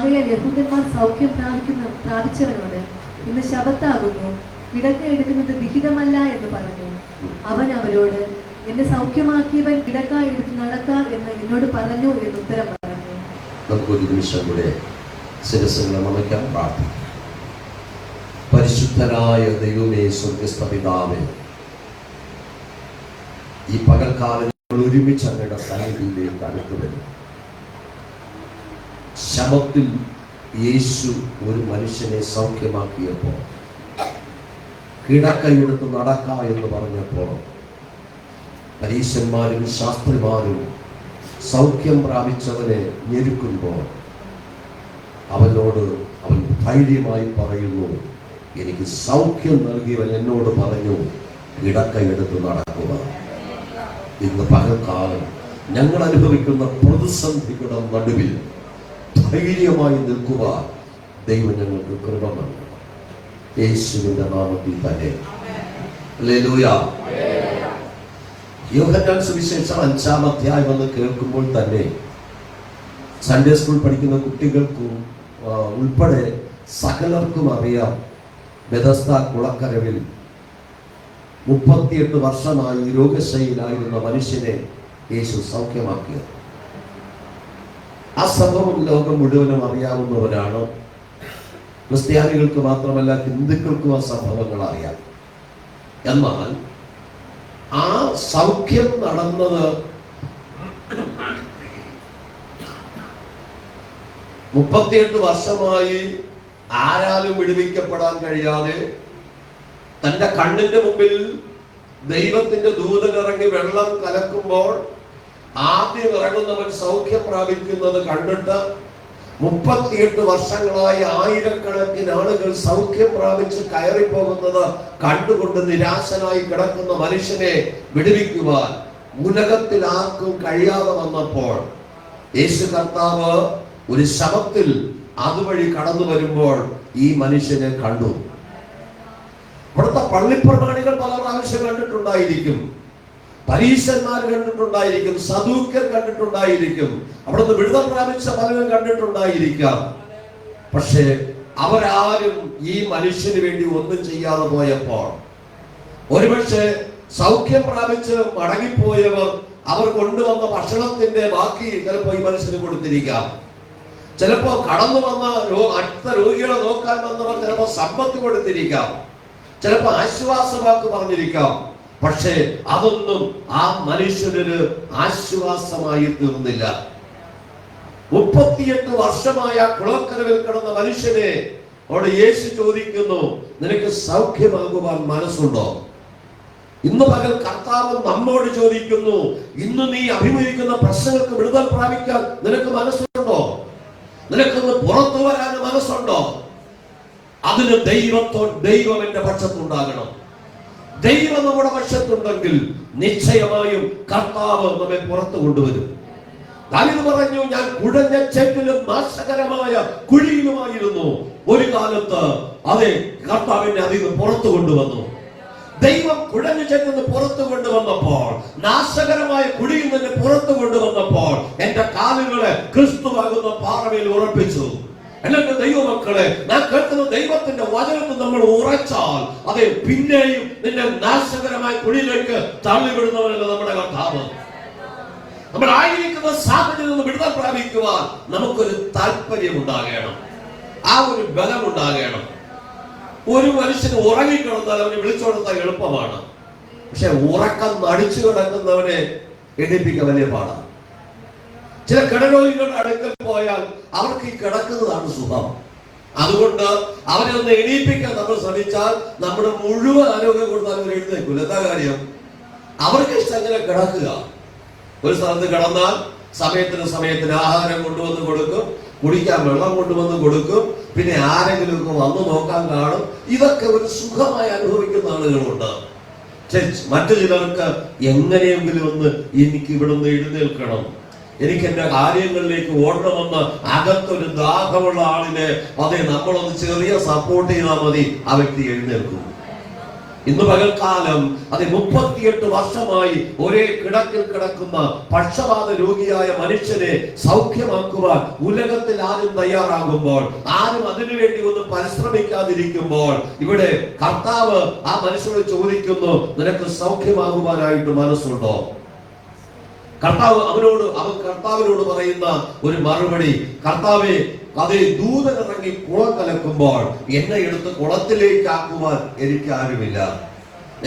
ആകയാൽ യഹൂദന്മാർ സൗഖ്യം പ്രാപിച്ചവനോട് ഇന്ന് ശബത്താകുന്നു, കിടക്ക എടുക്കുന്നത് വിഹിതമല്ല എന്ന് പറഞ്ഞു. അവൻ അവരോട്, എന്നെ സൗഖ്യമാക്കിയവൻ കിടക്ക എടുത്ത് നടക്കാം എന്ന് എന്നോട് പറഞ്ഞു എന്ന് ഉത്തരം പറഞ്ഞു. നമുക്കൊരു നിമിഷം കൂടെ ശിരസ്സുകളെ നമിക്കാം, പ്രാർത്ഥിക്കാം. പരിശുദ്ധനായ ദൈവമേ, സ്വർഗ്ഗസ്ഥ പിതാവേ, ഈ പകൽക്കാലം ഒരുമിച്ച് അങ്ങയുടെ സന്നിധിയിലേക്ക് അടുത്തു വരും. ശബത്തിൽ യേശു ഒരു മനുഷ്യനെ സൗഖ്യമാക്കിയപ്പോൾ, കിടക്കയെടുത്ത് നടക്ക എന്ന് പറഞ്ഞപ്പോൾ, പരീശന്മാരും ശാസ്ത്രിമാരും സൗഖ്യം പ്രാപിച്ചവനെ ഞെരുക്കുമ്പോൾ അവനോട് അവൻ ധൈര്യമായി പറയുന്നു, എനിക്ക് സൗഖ്യം നൽകിയവൻ എന്നോട് പറഞ്ഞു കിടക്കയെടുത്ത് നടക്കുക. ഇന്ന് പകൽക്കാലം ഞങ്ങൾ അനുഭവിക്കുന്ന പ്രതിസന്ധികളുടെ നടുവിൽ ധൈര്യമായി നിൽക്കുവാൻ ദൈവം ഞങ്ങൾക്ക് കൃപ നൽകണം. യേശുവിന്റെ നാമത്തിൽ തന്നെ. ഹല്ലേലൂയ. യോഹന്നാൻ സുവിശേഷം 5-ാം അധ്യായം എന്ന് കേൾക്കുമ്പോൾ തന്നെ സൺഡേ സ്കൂൾ പഠിക്കുന്ന കുട്ടികൾക്കും ഉൾപ്പെടെ സകലർക്കും അറിയാം, ബെഥസ്ദ കുളക്കരവിൽ 38 വർഷമായി രോഗശൈലിയിലായിരുന്ന മനുഷ്യനെ യേശു സൗഖ്യമാക്കിയത്. ആ സംഭവം ലോകം മുഴുവനും അറിയാവുന്നവരാണ്. ക്രിസ്ത്യാനികൾക്ക് മാത്രമല്ല, ഹിന്ദുക്കൾക്കും ആ സംഭവങ്ങൾ അറിയാം. എന്നാൽ ആ സൗഖ്യം നടന്നത് 38 വർഷമായി ആരാലും വിടുവിക്കപ്പെടാൻ കഴിയാതെ തന്റെ കണ്ണിന്റെ മുമ്പിൽ ദൈവത്തിന്റെ ദൂതൻ ഇറങ്ങി വെള്ളം കലക്കുമ്പോൾ ആദ്യം ഇറങ്ങുന്നവൻ സൗഖ്യം പ്രാപിക്കുന്നത് കണ്ടിട്ട് 38 വർഷങ്ങളായി ആയിരക്കണക്കിന് ആളുകൾ സൗഖ്യം പ്രാപിച്ച് കയറിപ്പോകുന്നത് കണ്ടുകൊണ്ട് നിരാശനായി കിടക്കുന്ന മനുഷ്യനെ വിടുവിക്കുവാൻ ഉലകത്തിൽ ആർക്കും കഴിയാതെ വന്നപ്പോൾ യേശു കർത്താവ് ഒരു ശബത്തിൽ അതുവഴി കടന്നു വരുമ്പോൾ ഈ മനുഷ്യനെ കണ്ടു. ഇവിടുത്തെ പള്ളിപ്രമാണികൾ പല പ്രാവശ്യം കണ്ടിട്ടുണ്ടായിരിക്കും, പരീശന്മാർ കണ്ടിട്ടുണ്ടായിരിക്കും, സദൂക്യർ കണ്ടിട്ടുണ്ടായിരിക്കും, അവിടുന്ന് വിടുതൽ പ്രാപിച്ച പലരും കണ്ടിട്ടുണ്ടായിരിക്കാം. പക്ഷേ അവരാരും ഈ മനുഷ്യന് വേണ്ടി ഒന്നും ചെയ്യാതെ പോയപ്പോൾ, ഒരുപക്ഷെ സൗഖ്യം പ്രാപിച്ച് മടങ്ങിപ്പോയവർ അവർ കൊണ്ടുവന്ന ഭക്ഷണത്തിന്റെ ബാക്കി ചിലപ്പോൾ ഈ മനുഷ്യന് കൊടുത്തിരിക്കാം. ചിലപ്പോ കടന്നു വന്ന അടുത്ത രോഗികളെ നോക്കാൻ വന്നവർ ചിലപ്പോൾ സമ്പത്ത് കൊടുത്തിരിക്കാം, ചിലപ്പോൾ ആശ്വാസവാക്ക് പറഞ്ഞിരിക്കാം. പക്ഷേ അതൊന്നും ആ മനുഷ്യന് ആശ്വാസമായി തീർന്നില്ല. 38 വർഷമായ കുളക്കരവിൽ കിടന്ന മനുഷ്യനെ അവിടെ യേശു ചോദിക്കുന്നു, നിനക്ക് സൗഖ്യമാകുവാൻ മനസ്സുണ്ടോ? ഇന്ന് പകൽ കർത്താവ് നമ്മോട് ചോദിക്കുന്നു, ഇന്ന് നീ അഭിമുഖീകരിക്കുന്ന പ്രശ്നങ്ങൾക്ക് വിടുതൽ പ്രാപിക്കാൻ നിനക്ക് മനസ്സുണ്ടോ? നിനക്കൊന്ന് പുറത്തു വരാൻ മനസ്സുണ്ടോ? അതിന് ദൈവം എന്റെ പക്ഷത്തുണ്ടാകണം. ദൈവം നമ്മുടെ പക്ഷത്തുണ്ടെങ്കിൽ നിശ്ചയമായും കർത്താവ് നമ്മെ പുറത്തു കൊണ്ടുവരും. ദാവീദ് പറഞ്ഞു, ഞാൻ കുഴഞ്ഞ ചെപ്പിലും നാശകരമായ കുഴിയിലുമായിരുന്നു. ഒരു കാലത്ത് അതെ കർത്താവിനെ അതിൽ നിന്ന് പുറത്തു കൊണ്ടുവന്നു. ദൈവം കുഴഞ്ഞ ചെപ്പിൽ നിന്ന് പുറത്തു കൊണ്ടുവന്നപ്പോൾ, നാശകരമായ കുഴിയിൽ നിന്ന് പുറത്തു കൊണ്ടുവന്നപ്പോൾ എന്റെ കാലുകളെ ക്രിസ്തുവാകുന്ന പാറയിൽ ഉറപ്പിച്ചു. എന്നിട്ട് ദൈവമക്കളെ, ഞാൻ കേൾക്കുന്ന ദൈവത്തിന്റെ വചനത്തിൽ നമ്മൾ ഉറച്ചാൽ അതെ പിന്നെയും നിന്നെ നാശകരമായ കുഴിയിലേക്ക് തള്ളിവിടുന്നവരല്ല നമ്മുടെ കർത്താവ്. നമ്മൾ ആയിരിക്കുന്ന സാഹചര്യത്തിൽ നിന്ന് വിടുതൽ പ്രാപിക്കുവാൻ നമുക്കൊരു താല്പര്യം ഉണ്ടാകണം, ആ ഒരു ബലം ഉണ്ടാകണം. ഒരു മനുഷ്യന് ഉറങ്ങിക്കിടന്നാൽ അവനെ വിളിച്ചുകൊടുത്താൽ എളുപ്പമാണ്, പക്ഷെ ഉറക്കം നടിച്ചു കിടക്കുന്നവനെ എണീപ്പിക്കാൻ വലിയ പാടാണ്. ചില കിടരോഗികളുടെ അടുക്കൽ പോയാൽ അവർക്ക് ഈ കിടക്കുന്നതാണ് സുഖം. അതുകൊണ്ട് അവരെ ഒന്ന് എണീപ്പിക്കാൻ നമ്മൾ ശ്രമിച്ചാൽ നമ്മുടെ മുഴുവൻ ആരോഗ്യം കൊടുത്താൽ അവർ എഴുന്നേൽക്കില്ല. എന്താ കാര്യം? അവർക്ക് ഇഷ്ടം അങ്ങനെ കിടക്കുക. ഒരു സ്ഥലത്ത് കിടന്നാൽ സമയത്തിന് ആഹാരം കൊണ്ടുവന്ന് കൊടുക്കും, കുടിക്കാൻ വെള്ളം കൊണ്ടുവന്ന് കൊടുക്കും, പിന്നെ ആരെങ്കിലും ഒക്കെ വന്നു നോക്കാൻ കാണും. ഇതൊക്കെ ഒരു സുഖമായി അനുഭവിക്കുന്ന ആളുകളുണ്ട്. മറ്റു ചിലർക്ക് എങ്ങനെയെങ്കിലും ഒന്ന് എനിക്ക് ഇവിടുന്ന് എഴുന്നേൽക്കണം, എനിക്ക് എന്റെ കാര്യങ്ങളിലേക്ക് ഓടണമെന്ന് അകത്തൊരു ദാഹമുള്ള ആളിനെ അതെ നമ്മളൊന്ന് ചെറിയ സപ്പോർട്ട് ചെയ്താൽ മതി, ആ വ്യക്തി എഴുന്നേൽക്കും. ഇന്ന് പകൽക്കാലം അത് 38 വർഷമായി ഒരേ കിടക്കിൽ കിടക്കുന്ന പക്ഷപാത രോഗിയായ മനുഷ്യനെ സൗഖ്യമാക്കുവാൻ ഉലകത്തിൽ ആരും തയ്യാറാകുമ്പോൾ, ആരും അതിനുവേണ്ടി ഒന്ന് പരിശ്രമിക്കാതിരിക്കുമ്പോൾ, ഇവിടെ കർത്താവ് ആ മനുഷ്യനോട് ചോദിക്കുന്നു, നിനക്ക് സൗഖ്യമാകുവാനായിട്ട് മനസ്സുണ്ടോ? കർത്താവിനോട് പറയുന്ന ഒരു മറുപടി, കർത്താവേ, അതേ ദൂതനിറങ്ങി കുളം കലക്കുമ്പോൾ എന്നെ എടുത്ത് കുളത്തിലേക്ക് ആക്കുവാൻ എനിക്ക് ആരുമില്ല.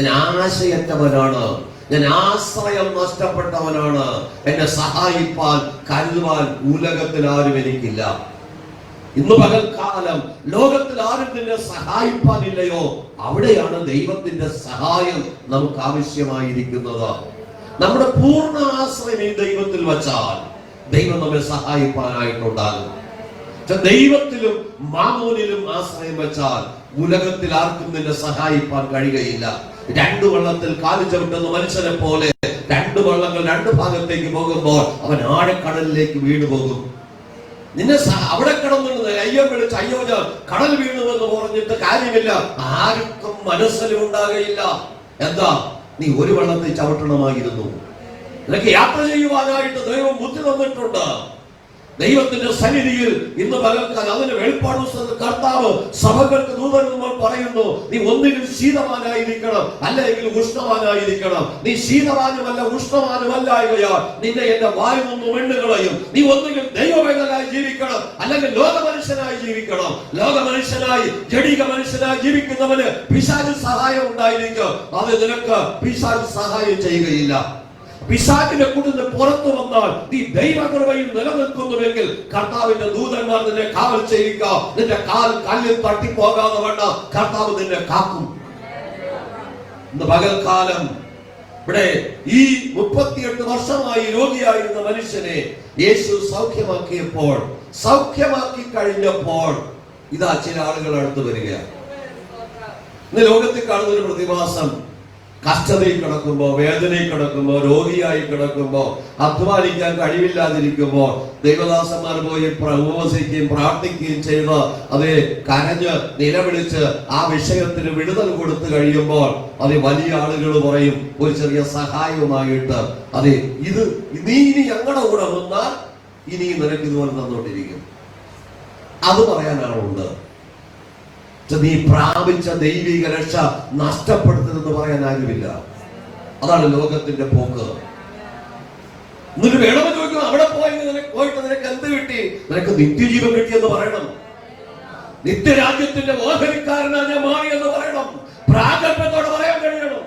ഞാൻ ആശയറ്റവനാണ്, ഞാൻ ആശ്രയം നഷ്ടപ്പെട്ടവനാണ്. എന്നെ സഹായിപ്പാൻ കരുതുവാൻ ഉലകത്തിൽ ആരും എനിക്കില്ല. ഇന്ന് പകൽക്കാലം ലോകത്തിൽ ആരും നിന്നെ സഹായിപ്പാനില്ലയോ? അവിടെയാണ് ദൈവത്തിന്റെ സഹായം നമുക്ക് ആവശ്യമായിരിക്കുന്നത്. നമ്മുടെ പൂർണ്ണ ആശ്രയം ഈ ദൈവത്തിൽ വച്ചാൽ ദൈവം നമ്മെ സഹായിപ്പാനായിട്ടുണ്ടാകും. ദൈവത്തിലും മാമോനിലും ആശ്രയം വെച്ചാൽ ഉലകത്തിൽ ആർക്കും നിന്നെ സഹായിപ്പാൻ കഴിയുകയില്ല. 2 വള്ളത്തിൽ കാല് ചവിട്ടുന്ന മനുഷ്യനെ പോലെ 2 വള്ളങ്ങൾ 2 ഭാഗത്തേക്ക് പോകുമ്പോൾ അവൻ ആഴക്കടലിലേക്ക് വീണു പോകും. നിന്നെ അവിടെ കിടന്നു അയ്യോ വിളിച്ച് അയ്യോ കടൽ വീണുവെന്ന് പറഞ്ഞിട്ട് കാര്യമില്ല. ആർക്കും മനസ്സിലും ഉണ്ടാകയില്ല. എന്താ? നീ ഒരു വള്ളത്തിൽ ചവിട്ടണമായിരുന്നു. നിനക്ക് യാത്ര ചെയ്യുവാനായിട്ട് ദൈവം ബുദ്ധി തന്നിട്ടുണ്ട്. ദൈവത്തിന്റെ സന്നിധിയിൽ ഇന്ന് പകൽക്കാലം അതിന് വെളിപ്പാട് കർത്താവ് സഭകൾക്ക് ദൂതന്മാർ പറയുന്നു, നീ ഒന്നുകിൽ ശീതവാനായിരിക്കണം, അല്ലെങ്കിൽ ഉഷ്ണവാനായിരിക്കണം. നീ ശീതവാനുമല്ല ഉഷ്ണവാനുമല്ലായകയാൽ നിന്നെ എന്റെ വായിൽ നിന്ന് വെണ്ണുകളയും. നീ ഒന്നുകിൽ ദൈവവേദനായി ജീവിക്കണം, അല്ലെങ്കിൽ ലോകമനുഷ്യനായി ജീവിക്കണം. ലോകമനുഷ്യനായി ജഡിക മനുഷ്യനായി ജീവിക്കുന്നവന് പിശാച് സഹായം ഉണ്ടായിരിക്കും. അത് നിനക്ക് പിശാച് സഹായം ചെയ്യുകയില്ല. പിശാചിന്റെ കൂട്ടിൽ പുറത്തു വന്നാൽ നീ ദൈവകൃപയിൽ നിലനിൽക്കുന്നുവെങ്കിൽ കർത്താവിന്റെ ദൂതന്മാർ നിന്നെ കാവൽ ചെയ്യുക. നിന്റെ കാൽ കല്ലിൽ തട്ടിപ്പോകാതെ വേണ്ട കർത്താവ് നിന്നെ കാക്കും. ഇന്ന് പകൽക്കാലം ഇവിടെ ഈ 38 വർഷമായി രോഗിയായിരുന്ന മനുഷ്യനെ യേശു സൗഖ്യമാക്കിയപ്പോൾ, സൗഖ്യമാക്കി കഴിഞ്ഞപ്പോൾ ഇതാ ചില ആളുകൾ അടുത്ത് വരികയാണ്. ഇന്ന് ലോകത്തിൽ കാണുന്ന ഒരു പ്രതിഭാസം, കഷ്ടതയിൽ കിടക്കുമ്പോ, വേദനയിൽ കിടക്കുമ്പോ, രോഗിയായി കിടക്കുമ്പോ, അധ്വാനിക്കാൻ കഴിവില്ലാതിരിക്കുമ്പോ ദൈവദാസന്മാർ പോയി ഉപവസിക്കുകയും പ്രാർത്ഥിക്കുകയും ചെയ്ത് അത് കരഞ്ഞ് നിലവിളിച്ച് ആ വിഷയത്തിന് വിടുതൽ കൊടുത്തു കഴിയുമ്പോൾ അത് വലിയ ആളുകൾ പറയും ഒരു ചെറിയ സഹായവുമായിട്ട്, അതെ ഇത് നീ ഇനി ഞങ്ങളുടെ കൂടെ വന്നാൽ ഇനി നിനക്ക് ഇതുപോലെ തന്നോണ്ടിരിക്കും. അത് പറയാനാളുണ്ട്. നീ പ്രാപിച്ച ദൈവിക രക്ഷ നഷ്ടപ്പെടുത്തരുതെന്ന് പറയാൻ ആരുമില്ല. അതാണ് ലോകത്തിന്റെ പോക്ക്. എന്നിട്ട് വേണമെന്ന് ചോദിക്കും, അവിടെ പോയിട്ട് നിനക്ക് എന്ത് കിട്ടി? നിനക്ക് നിത്യജീവൻ കിട്ടിയെന്ന് പറയണം. നിത്യരാജ്യത്തിന്റെ ഓഹരിക്കാരനാണ് ഞാൻ മാറിയെന്ന് പറയണം. പ്രാഗൽഭ്യത്തോടെ പറയാൻ കഴിയണം.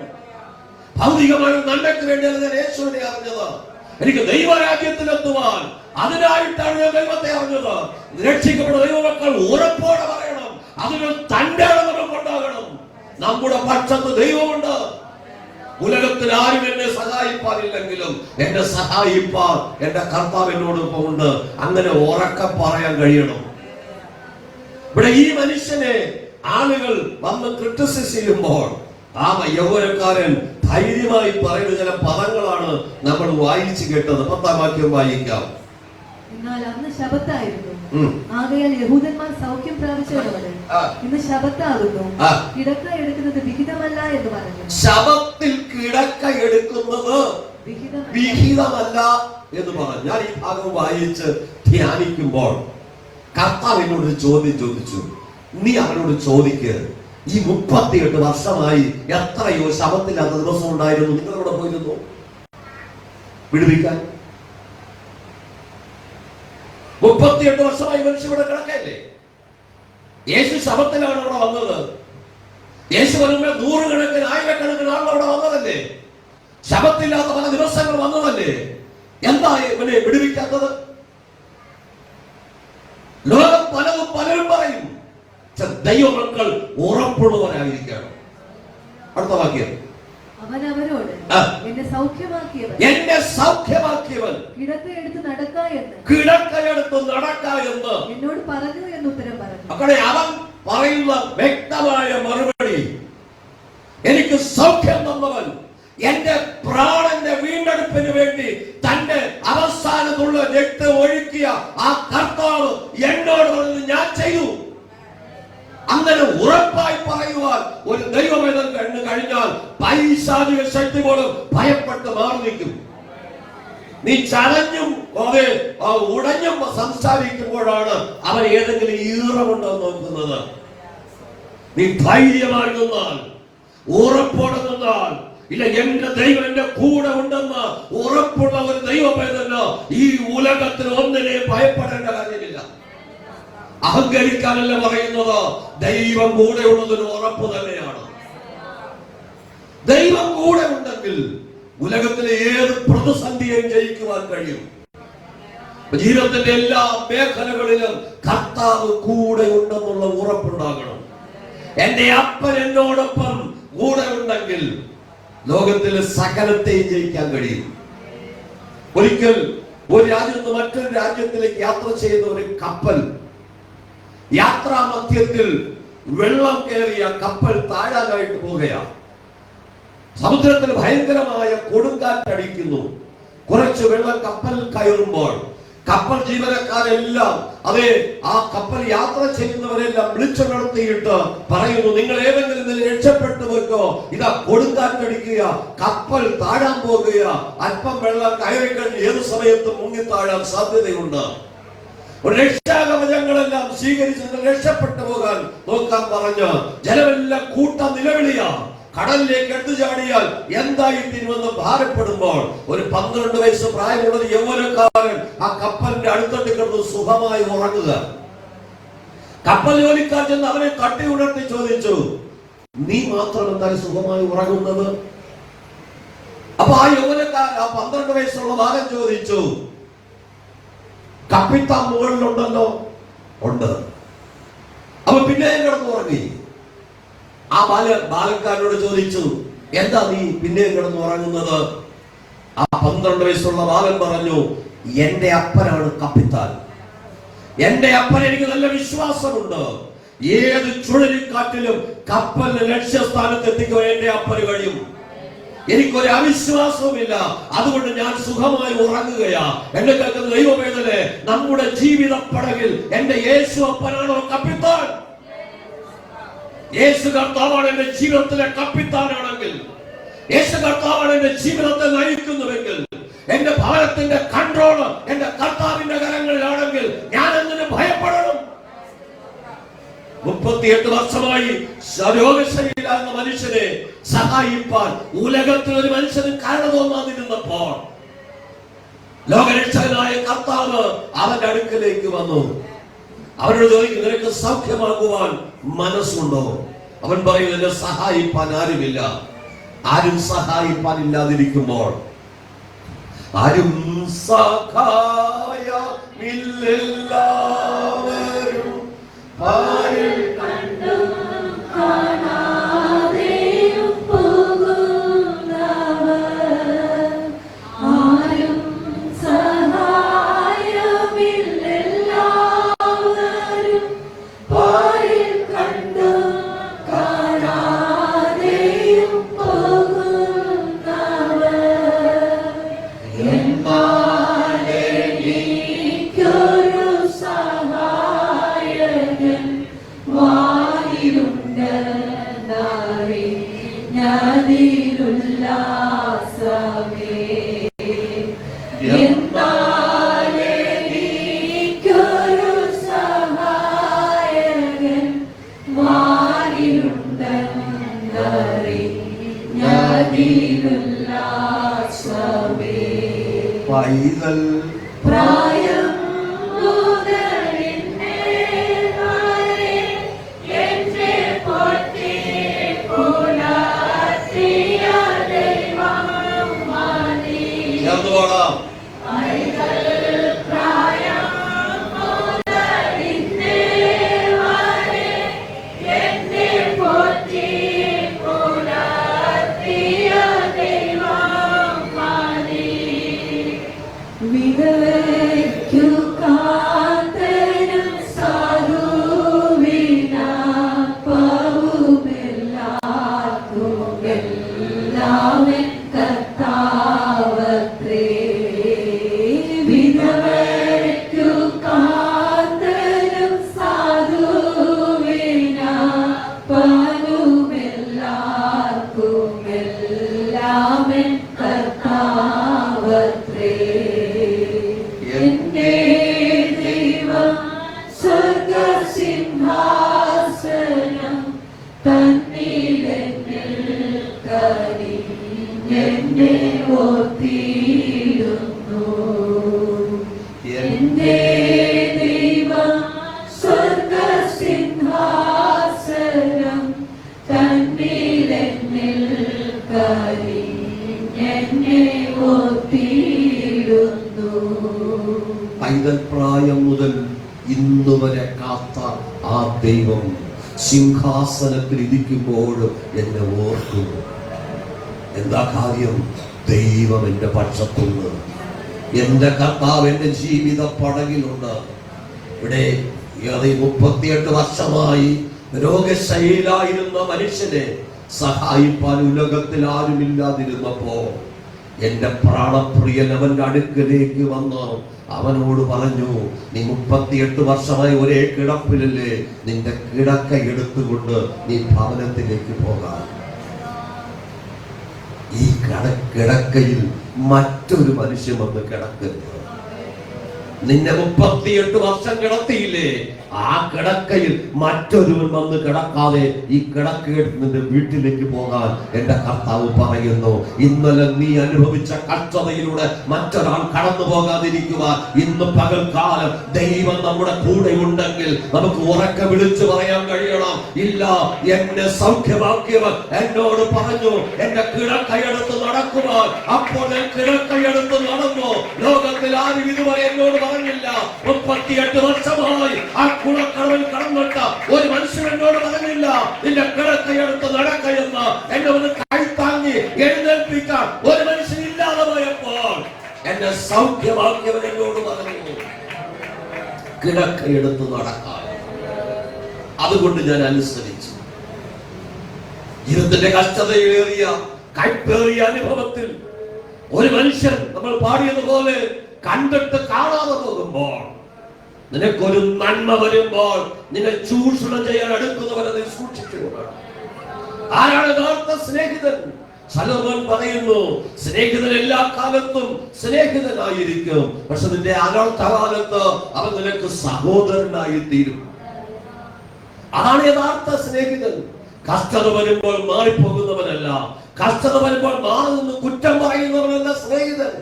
ഭൗതികമായ നന്മയ്ക്ക് വേണ്ടിയല്ല ഞാൻ യേശുവിനെ അറിഞ്ഞത്. എനിക്ക് ദൈവരാജ്യത്തിലെത്തുവാൻ അതിനായിട്ടാണ് ഞാൻ ദൈവത്തെ അറിഞ്ഞത്. രക്ഷിക്കപ്പെട്ട ദൈവമക്കൾ ഉറപ്പോടെ പറയണം. അതിന് തന്റെ നമുക്കുണ്ടാകണം. നമ്മുടെ പക്ഷത്ത് ദൈവമുണ്ട്. ഉലകത്തിൽ ആരും എന്നെ സഹായിപ്പാനില്ലെങ്കിലും എന്നെ സഹായിപ്പാൻ എന്റെ കർത്താവ് എന്നോടൊപ്പം ഉണ്ട്. അങ്ങനെ ഉറക്കെ പറയാൻ കഴിയണം. ഇവിടെ ഈ മനുഷ്യനെ ആളുകൾ വന്ന് ക്രിറ്റിസൈസ് ചെയ്യുമ്പോൾ ആ യൗവനക്കാരൻ ധൈര്യമായി പറയുന്ന ചില പദങ്ങളാണ് നമ്മൾ വായിച്ചു കേട്ടത്. 10-ാം വാക്യം വായിക്കാം. എന്നാൽ അന്ന് ശബത്തായിരുന്നു. ആകയാൽ യഹൂദന്മാർ സൗഖ്യം പ്രാപിച്ചവരോട് ഇന്ന് ശബത്താകുന്നു, കിടക്ക എടുക്കുന്നത് വിഹിതമല്ല എന്ന് പറഞ്ഞു. ശബത്തിൽ കിടക്ക എടുക്കുന്നത് വിഹിതമല്ല എന്ന് പറഞ്ഞു. ഞാൻ ഈ ഭാഗം വായിച്ച് ധ്യാനിക്കുമ്പോൾ കർത്താവ് എന്നോട് ചോദ്യം ചോദിച്ചു. നീ അവനോട് ചോദിക്ക്, ഈ 38 വർഷമായി എത്രയോ ശബത്തില്ലാത്ത ദിവസം ഉണ്ടായിരുന്നു നിങ്ങളോട് പോയിരുന്നു വിടുവിക്കാൻ? 38 വർഷമായി മനുഷ്യ ഇവിടെ കിടക്കല്ലേ? യേശു ശബത്തിലാണ് അവിടെ വന്നത്. യേശു വരുമ്പോൾ 100 കണക്കിന് 1000 ആളുകൾ അവിടെ വന്നതല്ലേ? ശബത്തില്ലാത്ത പല ദിവസങ്ങൾ വന്നതല്ലേ? എന്താ ഇവനെ വിടുവിക്കാത്തത്? ലോകം പലരും പറയും. ദൈവമക്കൾ ഉറപ്പുള്ളവരായിരിക്കണം. അടുത്ത വാക്യം. അവൻ അവരോട് എന്നെ സൗഖ്യമാക്കിയവൻ കിടക്കയെടുത്ത് നടക്ക എന്ന് എന്നോട് പറഞ്ഞു എന്ന് ഉത്തരം പറഞ്ഞു. അവിടെ അവൻ പറയുന്ന വ്യക്തമായ മറുപടി, എനിക്ക് സൗഖ്യം തന്നവൻ, എന്റെ പ്രാണന്റെ വീണ്ടെടുപ്പിന് വേണ്ടി തന്റെ അവസാനത്തുള്ള രക്തം ഒഴുക്കിയ ആ കർത്താവ് എന്നോട് പറഞ്ഞു ഞാൻ ചെയ്തു. അങ്ങനെ ഉറപ്പായി പറയുക പറയുവാൻ ഒരു ദൈവവേദന കണ്ടു കഴിഞ്ഞാൽ പൈശാചിക ശക്തി പോലും ഭയപ്പെട്ട് മാറി നിൽക്കും. നീ ചലഞ്ഞും ഉടഞ്ഞും സംസാരിക്കുമ്പോഴാണ് അവൻ ഏതെങ്കിലും ഈറമുണ്ടോ നോക്കുന്നത്. നീ ധൈര്യമായി നിന്നാൽ, ഉറപ്പോടെ നിന്നാൽ, ഇല്ല എന്റെ ദൈവം എന്റെ കൂടെ ഉണ്ടെന്ന് ഉറപ്പുള്ള ഒരു ദൈവവേദന ഈ ഉലകത്തിൽ ഒന്നിനെയും ഭയപ്പെടേണ്ട കാര്യമില്ല. അഹങ്കരിക്കാനല്ല പറയുന്നത്, ദൈവം കൂടെ ഉള്ളതൊരു ഉറപ്പ് തന്നെയാണ്. ദൈവം കൂടെ ഉണ്ടെങ്കിൽ ഉലകത്തിലെ ഏത് പ്രതിസന്ധിയെയും ജയിക്കുവാൻ കഴിയും. ജീവിതത്തിന്റെ എല്ലാ മേഖലകളിലും കർത്താവ് കൂടെ ഉണ്ടെന്നുള്ള ഉറപ്പുണ്ടാകണം. എന്റെ അപ്പൻ എന്നോടൊപ്പം കൂടെ ഉണ്ടെങ്കിൽ ലോകത്തിലെ സകലത്തെയും ജയിക്കാൻ കഴിയും. ഒരിക്കൽ ഒരു രാജ്യത്ത് മറ്റൊരു രാജ്യത്തിലേക്ക് യാത്ര ചെയ്യുന്ന ഒരു കപ്പൽ യാത്രാ മധ്യത്തിൽ വെള്ളം കയറിയ കപ്പൽ താഴാനായിട്ട് പോവുകയാണ്. സമുദ്രത്തിൽ ഭയങ്കരമായ കൊടുങ്കാറ്റടിക്കുന്നു. കുറച്ച് വെള്ളം കപ്പലിൽ കയറുമ്പോൾ കപ്പൽ ജീവനക്കാരെല്ലാം ആ കപ്പൽ യാത്ര ചെയ്യുന്നവരെല്ലാം വിളിച്ചു നടത്തിയിട്ട് പറയുന്നു, നിങ്ങൾ ഏതെങ്കിലും ഇതിൽ രക്ഷപ്പെട്ടു വെക്കോ, ഇതാ കൊടുങ്കാറ്റടിക്കുക, കപ്പൽ താഴാൻ പോകുക, അല്പം വെള്ളം കയറി കഴിഞ്ഞ് ഏത് സമയത്തും മുങ്ങിത്താഴാൻ സാധ്യതയുണ്ട്. രക്ഷാകവചങ്ങളെല്ലാം സ്വീകരിച്ച് രക്ഷപ്പെട്ടു പോകാൻ നോക്കാൻ പറഞ്ഞ് ജനമെല്ലാം കൂട്ടം നിലവിളിയാ. കടലിലേക്ക് എടുത്തു ചാടിയാൽ എന്തായി തീരുമെന്ന് ഭാരപ്പെടുമ്പോൾ ഒരു 12 വയസ്സ് പ്രായമുള്ള ഒരു യൗവനക്കാരൻ ആ കപ്പലിന്റെ അടുത്തോട്ട് കിടന്ന് സുഖമായി ഉറങ്ങുക. കപ്പൽ ജോലിക്കാർ ചെന്ന് അവനെ തട്ടി ഉണർത്തി ചോദിച്ചു, നീ മാത്രം എന്തായാലും സുഖമായി ഉറങ്ങുന്നത്? അപ്പൊ ആ യൗവനക്കാരൻ, ആ 12 വയസ്സുള്ള ബാലൻ ചോദിച്ചു, കപ്പിത്താൻ മുകളിലുണ്ടല്ലോ. ഉണ്ട്. അപ്പൊ പിന്നെയും കിടന്നു ഉറങ്ങി. ആ ബാലക്കാരനോട് ചോദിച്ചു, എന്താ നീ പിന്നെയും കിടന്നു ഉറങ്ങുന്നത്? ആ 12 വയസ്സുള്ള ബാലൻ പറഞ്ഞു, എന്റെ അപ്പനാണ് കപ്പിത്താൻ. എന്റെ അപ്പൻ എനിക്ക് നല്ല വിശ്വാസമുണ്ട്. ഏത് ചുഴലിക്കാറ്റിലും കപ്പലിന് ലക്ഷ്യസ്ഥാനത്ത് എത്തിക്കുവാൻ എന്റെ അപ്പന് കഴിയും. എനിക്കൊരു അവിശ്വാസവുമില്ല. അതുകൊണ്ട് ഞാൻ സുഖമായി ഉറങ്ങുകയാ. എന്നെ കേൾക്കുന്ന ദൈവവേദനെ, നമ്മുടെ ജീവിത പടകിൽ എന്റെ യേശു അപ്പനാണോ കപ്പിത്താൻ? യേശു കർത്താവാണ് എന്റെ ജീവിതത്തിലെ കപ്പിത്താനാണെങ്കിൽ, യേശു കർത്താവാണ് എന്റെ ജീവിതത്തെ നയിക്കുന്നുവെങ്കിൽ, എന്റെ ഭവനത്തിന്റെ കൺട്രോൾ എന്റെ കർത്താവിന്റെ കരങ്ങളിലാണെങ്കിൽ ഞാൻ എന്തിനു ഭയപ്പെടണം? 38 വർഷമായി രോഗശൈലിയിലാകുന്ന മനുഷ്യനെ സഹായിപ്പാൻ ഉലകത്തിൽ ഒരു മനുഷ്യന് കാരണം തോന്നാതിരുന്നപ്പോൾ ലോകരക്ഷകനായ കർത്താവ് അവന്റെ അടുക്കലേക്ക് വന്നു. അവരോട് ചോദിക്കും, നിനക്ക് സൗഖ്യമാകുവാൻ മനസ്സുണ്ടോ? അവൻ പറയും, എന്നെ സഹായിപ്പാൻ ആരുമില്ല. ആരും സഹായിപ്പാൻ ഇല്ലാതിരിക്കുമ്പോൾ, ആരും സഹായമില്ലെല്ലാവരും പൈതൽ പ്രായം We സ്വർഗസിംഹാസനം തന്നിലെന്നിൽ കനിഞ്ഞെന്നെ ഓർത്തിടുന്നു. എന്റെ ദൈവം സ്വർഗസിംഹാസനം തന്നിലെന്നിൽ കനിഞ്ഞെന്നെ ഓർത്തിടുന്നു. പൈതൽ പ്രായം മുതൽ ഇന്നു വരെ കാത്ത ആ ദൈവം സിംഹാസനത്തിൽ ഇരിക്കുമ്പോഴും എന്നെ ഓർക്കുന്നു. എന്താ കാര്യം? ദൈവം എന്റെ പക്ഷത്തുണ്ട്. എന്റെ കർത്താവ് എന്റെ ജീവിത പടകിലുണ്ട്. ഇവിടെ 38 വർഷമായി രോഗശൈലിയിലായിരുന്ന മനുഷ്യനെ സഹായിപ്പാൻ ഉലകത്തിൽ ആരുമില്ലാതിരുന്നപ്പോ എന്റെ പ്രാണപ്രിയൻ അവന്റെ അടുക്കലേക്ക് വന്ന് അവനോട് പറഞ്ഞു, നീ 38 വർഷമായി ഒരേ കിടപ്പിലല്ലേ, നിന്റെ കിടക്ക എടുത്തുകൊണ്ട് നീ ഭവനത്തിലേക്ക് പോകാം. ഈ കിടക്കയിൽ മറ്റൊരു മനുഷ്യൻ വന്ന് കിടക്കരുത്. നിന്നെ 38 വർഷം കിടത്തിയില്ലേ, ആ കിടക്കയിൽ മറ്റൊരുവൻ വന്ന് കിടക്കാതെ ഈ കിടക്കയിൽ നിന്റെ വീട്ടിലേക്ക് പോകാൻ എന്റെ കർത്താവ് പറയുന്നു. ഇന്നലെ നീ അനുഭവിച്ച കഷ്ടതയിലൂടെ മറ്റൊരാൾ കടന്നു പോകാതിരിക്കുവാൻ ഇന്ന് പകൽക്കാലം ദൈവം നമ്മുടെ കൂടെ ഉണ്ടെങ്കിൽ നമുക്ക് ഉറക്കെ വിളിച്ചു പറയാൻ കഴിയണം. ഇല്ല, എന്നെ സൗഖ്യമാക്കിയവൻ എന്നോട് പറഞ്ഞു എന്റെ കിടക്കയെടുത്ത് നടക്കുവാൻ. അപ്പോൾ ഞാൻ കിടക്കയെടുത്ത് നടന്നു. ലോകത്തിൽ ആരും ഇതുവരെ എന്നോട് പറഞ്ഞില്ല. 38 വർഷമായി ആ കുളക്കടവിൽ കടന്നിട്ട് ഒരു മനുഷ്യൻ എന്നോട് പറഞ്ഞില്ല നിന്റെ കിടക്കയെടുത്ത് നടക്കയെന്ന്. എന്നെ ഒന്ന് കൈത്താങ്ങി എഴുന്നേൽപ്പിക്കാൻ ഒരു മനുഷ്യൻ ഇല്ലാതെ പോയപ്പോൾ എന്നെ സൗഖ്യമാക്കിയവൻ എന്നോട് പറഞ്ഞു കിടക്കയെടുത്ത് നടക്കാൻ. അതുകൊണ്ട് ഞാൻ അനുസരിച്ചു. ജീവിതത്തിന്റെ കഷ്ടതയേറിയ കൈപ്പേറിയ അനുഭവത്തിൽ ഒരു മനുഷ്യൻ നമ്മൾ പാടിയതുപോലെ കണ്ടിട്ട് കാണാതെ പോകുമ്പോൾ, നിനക്കൊരു നന്മ വരുമ്പോൾ നിന്നെ ചൂഷണം ചെയ്യാൻ അടുക്കുന്നവരെ നീ സൂക്ഷിച്ചുകൊള്ളണം. ആരാണ് യഥാർത്ഥ സ്നേഹിതൻ? ശലോമോൻ പറയുന്നു, സ്നേഹിതൻ എല്ലാ കാലത്തും സ്നേഹിതനായിരിക്കും, പക്ഷെ നിന്റെ അനർത്ഥ കാലത്ത് അവൻ നിനക്ക് സഹോദരനായി തീരും. അതാണ് യഥാർത്ഥ സ്നേഹിതൻ. കഷ്ടത വരുമ്പോൾ മാറിപ്പോകുന്നവനല്ല, കഷ്ടത വരുമ്പോൾ മാറി നിന്ന് കുറ്റം പറയുന്നവനല്ല സ്നേഹിതൻ.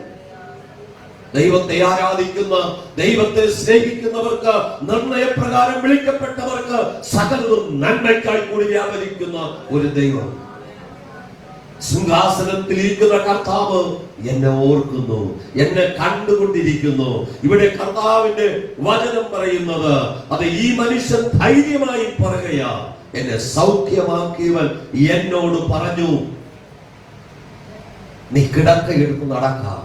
ദൈവത്തെ ആരാധിക്കുന്ന, ദൈവത്തെ സ്നേഹിക്കുന്നവർക്ക്, നിർണയപ്രകാരം വിളിക്കപ്പെട്ടവർക്ക് സകലതും നന്മയ്ക്കായി കൂടി വ്യാപരിക്കുന്ന ഒരു ദൈവം. സിംഹാസനത്തിൽ ഇരിക്കുന്ന കർത്താവ് എന്നെ ഓർക്കുന്നു, എന്നെ കണ്ടുകൊണ്ടിരിക്കുന്നു. ഇവിടെ കർത്താവിന്റെ വചനം പറയുന്നത് അത് ഈ മനുഷ്യൻ ധൈര്യമായി പറയുകയാ. എന്നെ സൗഖ്യമാക്കിയവൻ എന്നോട് പറഞ്ഞു നീ കിടക്കയെടുത്ത് നടക്കാം.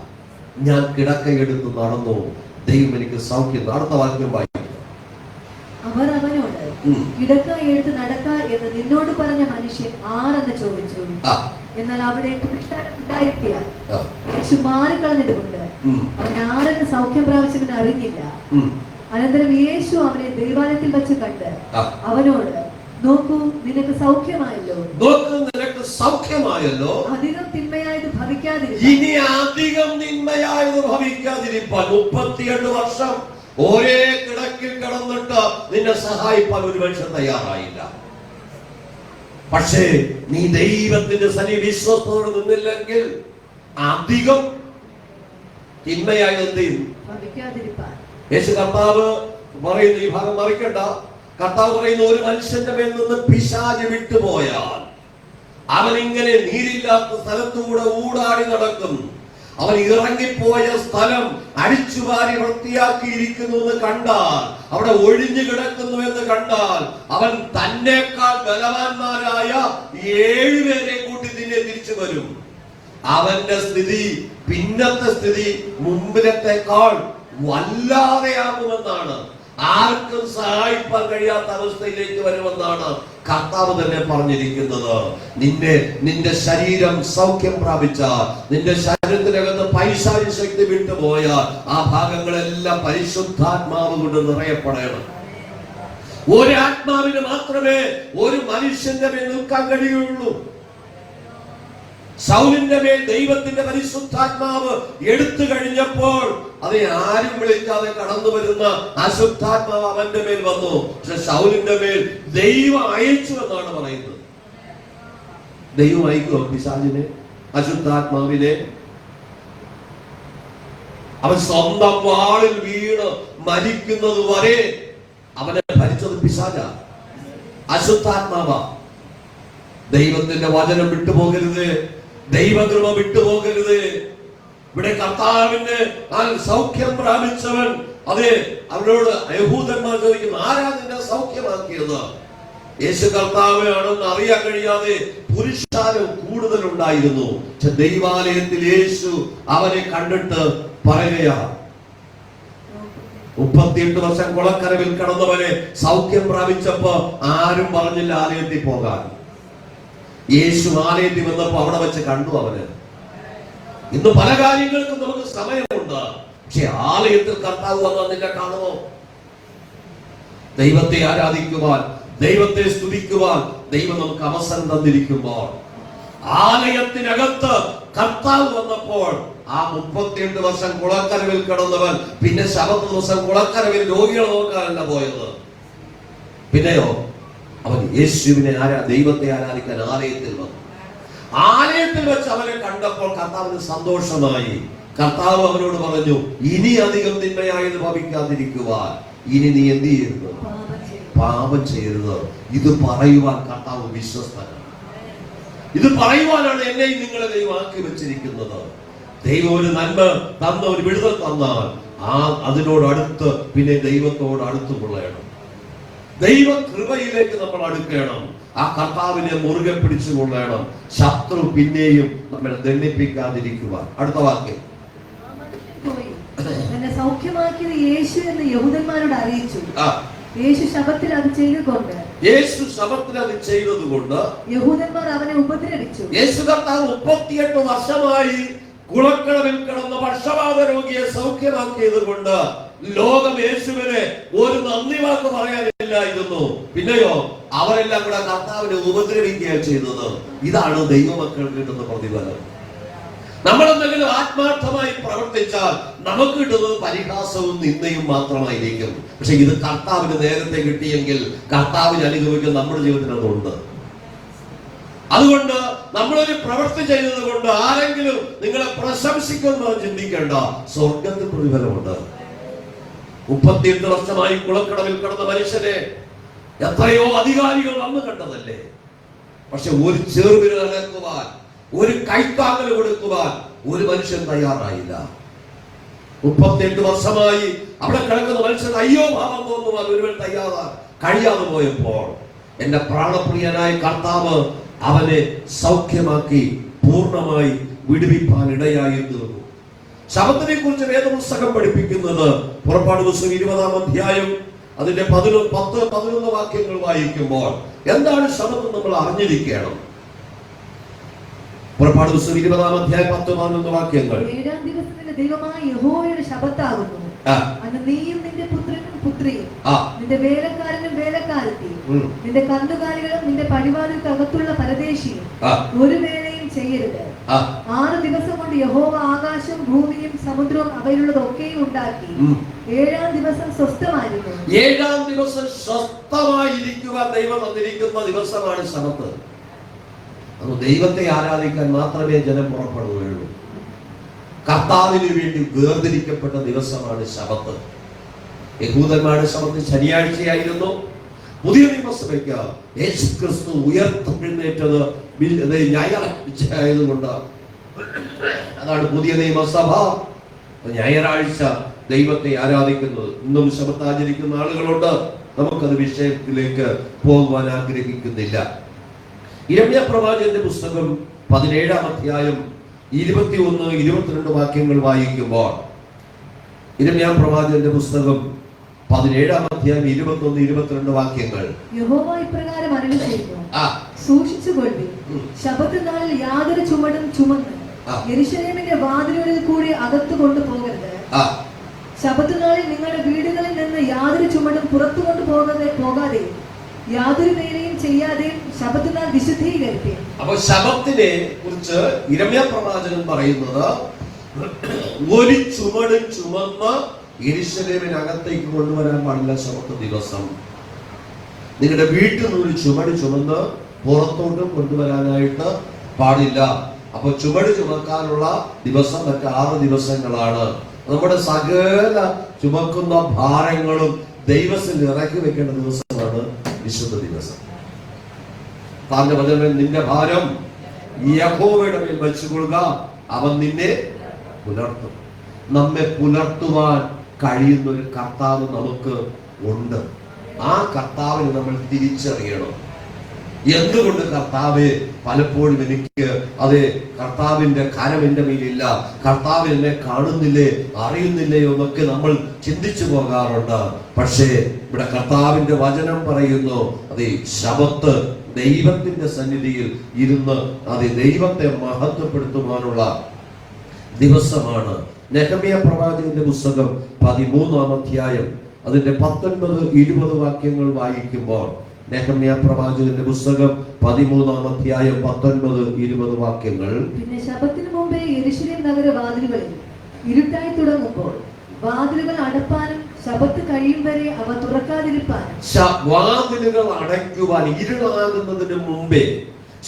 ഞാൻ കിടക്കയെടുത്ത് നടന്നു, ദൈവം എനിക്ക് സൗഖ്യം. അടുത്ത വാക്യം വായിക്കും. അവർ അവനോട് കിടക്കയെടുത്ത് നടക്ക എന്ന് നിന്നോട് പറഞ്ഞ മനുഷ്യൻ ആരെന്ന് ചോദിച്ചു. എന്നാൽ അവിടെ ഉണ്ടായിരിക്കുക യേശു മാറിക്കളഞ്ഞിട്ടുണ്ട്. അവൻ ആരെന്ന് സൗഖ്യം പ്രാപിച്ചവൻ അറിഞ്ഞില്ല. അനന്തരം യേശു അവനെ ദൈവാലയത്തിൽ വെച്ച് കണ്ട് അവനോട്, നോക്കൂ, നിനക്ക് സൗഖ്യമായല്ലോ. നോക്കൂ, നിനക്ക് സൗഖ്യമായല്ലോ. അധികം തിന്മയായത് ഭവിക്കാതിരിക്കാൻ. ഇനി അധികം തിന്മയായത് ഭവിക്കാതിരിക്കാൻ. 38 വർഷം ഒരേ കിടക്കിൽ കിടന്നിട്ട് നിന്നെ സഹായിപ്പാൻ ഒരു മനുഷ്യൻ തയ്യാറായില്ല. പക്ഷേ നീ ദൈവത്തിന്റെ സന്നിധി വിശ്വസ്തയോടെ നിന്നില്ലെങ്കിൽ അധികം തിന്മയായത് ഭവിക്കാതിരിക്കാൻ. യേശു കർത്താവ് പറയുന്നു, ഈ ഭാഗം മറിക്കണ്ട. കർത്താവ് പറയുന്നു, ഒരു മനുഷ്യന്റെ മേൽ നിന്ന് പിശാച് വിട്ടുപോയാൽ അവൻ ഇങ്ങനെ നീരില്ലാത്ത സ്ഥലത്തൂടെ ഊടാടി നടക്കും. അവൻ ഇറങ്ങിപ്പോയ സ്ഥലം അടിച്ചുവാരി വൃത്തിയാക്കിയിരിക്കുന്നു എന്ന് കണ്ടാൽ, അവിടെ ഒഴിഞ്ഞു കിടക്കുന്നു എന്ന് കണ്ടാൽ, അവൻ തന്നെക്കാൾ ബലവാന്മാരായ 7 പേരെ കൂട്ടി നിന്നെ തിരിച്ചു വരും. അവന്റെ സ്ഥിതി, പിന്നത്തെ സ്ഥിതി മുമ്പിലത്തെക്കാൾ വല്ലാതെയാകുമെന്നാണ്. ആർക്കും സഹായിപ്പാൻ കഴിയാത്ത അവസ്ഥയിലേക്ക് വരുമെന്നാണ് കർത്താവ് തന്നെ പറഞ്ഞിരിക്കുന്നത്. നിന്റെ ശരീരം സൗഖ്യം പ്രാപിച്ചാൽ, നിന്റെ ശരീരത്തിനകത്ത് പൈശാചിക ശക്തി വിട്ടുപോയാൽ ആ ഭാഗങ്ങളെല്ലാം പരിശുദ്ധാത്മാവ് കൊണ്ട് നിറയപ്പെടണം. ഒരു ആത്മാവിന് മാത്രമേ ഒരു മനുഷ്യന്റെ മേൽ നിൽക്കാൻ കഴിയുള്ളൂ. ശൗലിന്റെ മേൽ ദൈവത്തിന്റെ പരിശുദ്ധാത്മാവ് എടുത്തു കഴിഞ്ഞപ്പോൾ അതിനെ ആരും വിളിക്കാതെ കടന്നു വരുന്ന അശുദ്ധാത്മാവ് അവന്റെ മേൽ വന്നു. പക്ഷെ ശൗലിന്റെ മേൽ ദൈവം അയച്ചു എന്നാണ് പറയുന്നത്. ദൈവം അയക്കുമോ പിശാചിനെ, അശുദ്ധാത്മാവിനെ? അവൻ സ്വന്തം വാളിൽ വീണ് മരിക്കുന്നത് വരെ അവനെ ഭരിച്ചത് പിശാചാ, അശുദ്ധാത്മാവാ. ദൈവത്തിന്റെ വചനം വിട്ടുപോകരുത്, ദൈവകൃപ വിട്ടുപോകരുത്. ഇവിടെ കർത്താവിന്റെ സൗഖ്യം പ്രാപിച്ചവൻ, അതെ, അവനോട് യഹൂദന്മാർ ചോദിക്കുന്നു, ആരാ നിന്നെ സൗഖ്യമാക്കിയത്? യേശു കർത്താവാണെന്ന് അറിയാൻ കഴിയാതെ പുരുഷാരം കൂടുതൽ ഉണ്ടായിരുന്നു. ദൈവാലയത്തിൽ യേശു അവനെ കണ്ടിട്ട് പറയുകയാ, 38 വർഷം കുളക്കരവിൽ കടന്നവനെ സൗഖ്യം പ്രാപിച്ചപ്പോ ആരും പറഞ്ഞില്ല ആലയത്തിൽ പോകാൻ. യേശു ആലയത്തിൽ വന്നപ്പോ അവിടെ വെച്ച് കണ്ടു അവന്. ഇന്ന് പല കാര്യങ്ങൾക്കും നമുക്ക് സമയമുണ്ട്, പക്ഷെ ആലയത്തിൽ കർത്താവ് വന്നാൽ നിന്നെ കാണുമോ? ദൈവത്തെ ആരാധിക്കുവാൻ, ദൈവത്തെ സ്തുതിക്കുവാൻ ദൈവം നമുക്ക് അവസരം തന്നിരിക്കുമ്പോൾ, ആലയത്തിനകത്ത് കർത്താവ് വന്നപ്പോൾ ആ 38 വർഷം കുളക്കരവിൽ കിടന്നവൻ പിന്നെ ശബത്ത് ദിവസം കുളക്കരവിൽ രോഗികളെ നോക്കാനല്ല പോയത്. പിന്നെയോ അവൻ യേശുവിനെ ദൈവത്തെ ആരാധിക്കാൻ ആലയത്തിൽ വന്നു. ആലയത്തിൽ വെച്ച് അവനെ കണ്ടപ്പോൾ കർത്താവിന് സന്തോഷമായി. കർത്താവ് അവനോട് പറഞ്ഞു, ഇനി അധികം തിന്മയായത് ഭവിക്കാതിരിക്കുവാൻ ഇനി നീ എന്ത് ചെയ്യരുത്? പാപം ചെയ്യരുത്. ഇത് പറയുവാൻ കർത്താവ് വിശ്വസ്തനാണ്. ഇത് പറയുവാനാണ് എന്നെയും നിങ്ങളെ ദൈവം ആക്കി വെച്ചിരിക്കുന്നത്. ദൈവം ഒരു നന്മ തന്ന, ഒരു വിടുതൽ തന്നാൽ അതിനോട് അടുത്ത് പിന്നെ ദൈവത്തോട് അടുത്തു കൊള്ളണം. ദൈവ കൃപയിലേക്ക് നമ്മൾ അടുക്കണം. ആ കർത്താവിനെ മുറുകെ പിടിച്ചു കൊള്ളണം. ശത്രു പിന്നെയും നമ്മളെ ദണ്ഡിപ്പിക്കാതിരിക്കുവാൻ. അടുത്ത വാക്യം, എന്നെ സൗഖ്യമാക്കിയത് യേശു എന്ന് യഹൂദന്മാരോട് അറിയിച്ചു. യേശു ശബത്തിൽ അത് ചെയ്തുകൊണ്ട് യഹൂദന്മാർ അവനെ ഉപദ്രവിച്ചു. യേശു കർത്താവ് 38 വർഷമായി കുളക്കടവിൽ കിടന്ന പക്ഷപാത രോഗിയെ സൗഖ്യമാക്കിയത് കൊണ്ട് ലോകം യേശുവിനെ ഒരു നന്ദി വാക്ക് പറയാനില്ലായിരുന്നു. പിന്നെയോ അവരെല്ലാം കൂടെ കർത്താവിനെ ഉപദ്രവിക്കുകയാണ് ചെയ്തത്. ഇതാണ് ദൈവമക്കൾക്ക് കിട്ടുന്ന പ്രതിഫലം. നമ്മൾ എന്തെങ്കിലും ആത്മാർത്ഥമായി പ്രവർത്തിച്ചാൽ നമുക്ക് കിട്ടുന്നത് പരിഹാസവും നിന്ദയും മാത്രമായിരിക്കും. പക്ഷെ ഇത് കർത്താവിന് നേരത്തെ കിട്ടിയെങ്കിൽ കർത്താവിന് അനുഭവിക്കുന്ന നമ്മുടെ ജീവിതത്തിൽ അതുണ്ട്. അതുകൊണ്ട് നമ്മളൊരു പ്രവൃത്തി ചെയ്തത് കൊണ്ട് ആരെങ്കിലും നിങ്ങളെ പ്രശംസിക്കുമെന്ന് ചിന്തിക്കേണ്ട. സ്വർഗത്തിൽ പ്രതിഫലമുണ്ട്. 38 വർഷമായി കുളക്കടവിൽ കിടന്ന മനുഷ്യനെ എത്രയോ അധികാരികൾ വന്നു കണ്ടതല്ലേ. പക്ഷെ ഒരു ചെറുവിന് നടക്കുവാൻ, ഒരു കൈത്താങ്ങൽ കൊടുക്കുവാൻ ഒരു മനുഷ്യൻ തയ്യാറായില്ല. 38 വർഷമായി അവിടെ കിടക്കുന്ന മനുഷ്യൻ അയ്യോ ഭാവം തോന്നുവാൻ ഒരുവൻ കഴിയാതെ പോയപ്പോൾ എന്റെ പ്രാണപ്രിയനായ കർത്താവ് അവനെ സൗഖ്യമാക്കി പൂർണ്ണമായി വിടുവിപ്പാൻ ഇടയായി തീർന്നു. ശബത്തിനെ കുറിച്ച് വേദപുസ്തകം പഠിപ്പിക്കുന്നത് പുറപ്പാട് പുസ്തകം 20-ാം അധ്യായം അതിന്റെ 10-11 വാക്യങ്ങൾ വായിക്കുമ്പോൾ എന്താണ് ശബത്ത് നമ്മൾ അറിഞ്ഞിരിക്കണം. പുറപ്പാട് പുസ്തകം 20-ാം അധ്യായം 10-11 വാക്യങ്ങൾ. 7-ാം ദിവസത്തിന്റെ ദൈവമായ യഹോവയുടെ ശബത്താകുന്നു. അന്ന് നീയും നിന്റെ പുത്രനും പുത്രിയും നിന്റെ വേലക്കാരനും വേലക്കാരത്തിയും നിന്റെ കന്നുകാലികളും നിന്റെ പടിവാതിൽക്കകത്തുള്ള പരദേശിയും ഒരു വേലയും ചെയ്യരുത്. 6 ദിവസം കൊണ്ട് യഹോവ ആകാശം ഭൂമിയും സമുദ്രവും അവയിലുള്ളതൊക്കെയും ഉണ്ടാക്കി 7-ാം ദിവസം സ്വസ്ഥമായിരുന്നു. 7-ാം ദിവസം സ്വസ്ഥമായിരിക്കുവാൻ ദൈവം തന്നിരിക്കുന്ന ദിവസമാണ് ശബത്ത്. അത് ദൈവത്തെ ആരാധിക്കാൻ മാത്രമേ ജനം പുറപ്പെടുകയുള്ളൂ. കർത്താവിന് വേണ്ടി വേർതിരിക്കപ്പെട്ട ദിവസമാണ് ശബത്ത്. യഹൂദന്മാരുടെ ശബത്ത് ശനിയാഴ്ചയായിരുന്നു. പുതിയ നിയമസഭയ്ക്ക് യേശു ക്രിസ്തു ഉയർത്തെഴുന്നേറ്റത് ഞായറാഴ്ച ആയതുകൊണ്ട് അതാണ് പുതിയ നിയമസഭ ഞായറാഴ്ച ദൈവത്തെ ആരാധിക്കുന്നത്. ഇന്നും ശബത്ത് ആചരിക്കുന്ന ആളുകളുണ്ട്. നമുക്കത് വിഷയത്തിലേക്ക് പോകുവാൻ ആഗ്രഹിക്കുന്നില്ല. യിരെമ്യാ പ്രവാചകന്റെ പുസ്തകം 17-ാം അധ്യായം 21-22 വാക്യങ്ങൾ വായിക്കുമ്പോൾ യിരെമ്യാ പ്രവാചകന്റെ പുസ്തകം 17-ാം അധ്യായം 21-22 വാക്യങ്ങൾ. യഹോവ ഇപ്രകാരം അരുളിച്ചെയ്യുന്നു, സൂക്ഷിച്ചുകൊള്ളുവിൻ, ശബത്ത് നാളിൽ യാതൊരു ചുമടും ചുമന്ന് യെരൂശലേമിന്റെ വാതിലുകളിൽ കൂടി അകത്തു കൊണ്ടുപോകരുത്. ശബത്ത് നാളിൽ നിങ്ങളുടെ വീടുകളിൽ നിന്ന് യാതൊരു ചുമടും പുറത്തു കൊണ്ടുപോകാതെ യാതൊരു വേലയും ചെയ്യാതെയും ശബത്തിനാൽ വിശുദ്ധീകരിപ്പീൻ. അപ്പൊ ശബത്തിനെ കുറിച്ച് യിരെമ്യാ പ്രവാചകൻ പറയുന്നത്, ഒരു ചുമടും ചുമന്ന് യെരൂശലേമിനകത്തേക്ക് കൊണ്ടുവരാൻ പാടില്ല. ശബത്ത് ദിവസം നിങ്ങളുടെ വീട്ടിൽ നിന്ന് ഒരു ചുമട് ചുമന്ന് പുറത്തോട്ടും കൊണ്ടുവരാനായിട്ട് പാടില്ല. അപ്പൊ ചുമട് ചുമക്കാനുള്ള ദിവസം മറ്റ് 6 ദിവസങ്ങളാണ്. നമ്മുടെ സകല ചുമക്കുന്ന ഭാരങ്ങളും ദൈവത്തിൽ ഇറക്കി വെക്കേണ്ട ദിവസമാണ് വിശുദ്ധ ദിവസം. താങ്കളുടെ വചനം, നിന്റെ ഭാരം യഹോവയുടെ മേൽ വെച്ചുകൊള്ളുക, അവൻ നിന്നെ പുലർത്തും. നമ്മെ പുലർത്തുവാൻ കഴിയുന്ന ഒരു കർത്താവ് നമുക്ക് ഉണ്ട്. ആ കർത്താവിനെ നമ്മൾ തിരിച്ചറിയണം. എന്തുകൊണ്ട് കർത്താവെ പലപ്പോഴും എനിക്ക് കർത്താവിന്റെ കരം എന്റെ മേലില്ല, കർത്താവ് എന്നെ കാണുന്നില്ലേ, അറിയുന്നില്ലേ എന്നൊക്കെ നമ്മൾ ചിന്തിച്ചു പോകാറുണ്ട്. പക്ഷേ ഇവിടെ കർത്താവിന്റെ വചനം പറയുന്നു, ശബത്ത് ദൈവത്തിന്റെ സന്നിധിയിൽ ഇരുന്ന് ദൈവത്തെ മഹത്വപ്പെടുത്തുവാനുള്ള ദിവസമാണ്. നെഹമ്യാ പ്രവാചകന്റെ പുസ്തകം 13-ാം അധ്യായം അതിന്റെ 19-20 വാക്യങ്ങൾ വായിക്കുമ്പോൾ, നെഹമ്യാ പ്രവാചകന്റെ പുസ്തകം 13-ാം അധ്യായം 19-20 വാക്യങ്ങൾ. പിന്നെ ശബത്തിന് മുമ്പേ യെരൂശലേം നഗര വാതിലുകളിൽ ഇരുട്ടായി തുടങ്ങുമ്പോൾ വാതിലുകൾ അടപ്പാനും ശബത്ത് കഴിയും വരെ അവ തുറക്കാതിരിപ്പാനും. വാതിലുകൾ അടയ്ക്കുവാൻ ഇരുളാകുന്നതിന് മുമ്പേ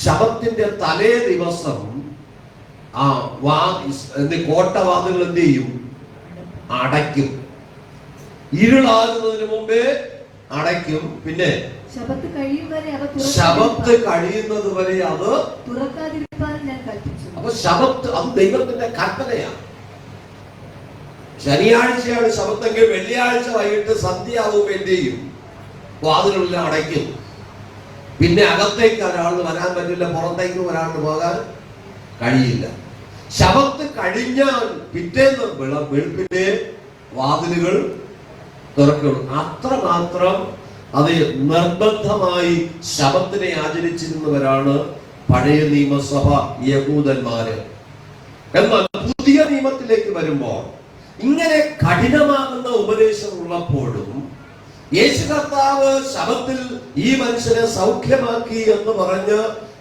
ശബത്തിന്റെ തലേ ദിവസം കോട്ടവാതിലുകൾ എന്ത് ചെയ്യും? അടയ്ക്കും. ഇരുളാകുന്നതിന് മുമ്പേ അടയ്ക്കും. പിന്നെ ശബത്ത് കഴിയുന്നത് വരെ അത് തുറക്കാതിരിക്കാൻ ഞാൻ കൽപ്പിച്ചു. അപ്പൊ ശബത്ത് അത് ദൈവത്തിന്റെ കൽപ്പനയാണ്. ശനിയാഴ്ചയാണ് ശബത്തെങ്കിൽ വെള്ളിയാഴ്ച വൈകിട്ട് സന്ധ്യയാവുമ്പോൾ എന്ത് ചെയ്യും? വാതിലെല്ലാം അടയ്ക്കും. പിന്നെ അകത്തേക്ക് ഒരാളിന് വരാൻ പറ്റില്ല, പുറത്തേക്ക് ഒരാളിന് പോകാൻ കഴിയില്ല. ശബത്ത് കഴിഞ്ഞാൽ പിറ്റേന്ന് വെളുപ്പിന്റെ വാതിലുകൾ തുറക്കുള്ളൂ. അത്രമാത്രം നിർബന്ധമായി ശബത്തിനെ ആചരിച്ചിരുന്നവരാണ് പഴയ നിയമസഭ യഹൂദന്മാര്. എന്നാൽ പുതിയ നിയമത്തിലേക്ക് വരുമ്പോൾ ഇങ്ങനെ കഠിനമാകുന്ന ഉപദേശം ഉള്ളപ്പോഴും യേശു കർത്താവ് ശബത്തിൽ ഈ മനുഷ്യനെ സൗഖ്യമാക്കി എന്ന് പറഞ്ഞ്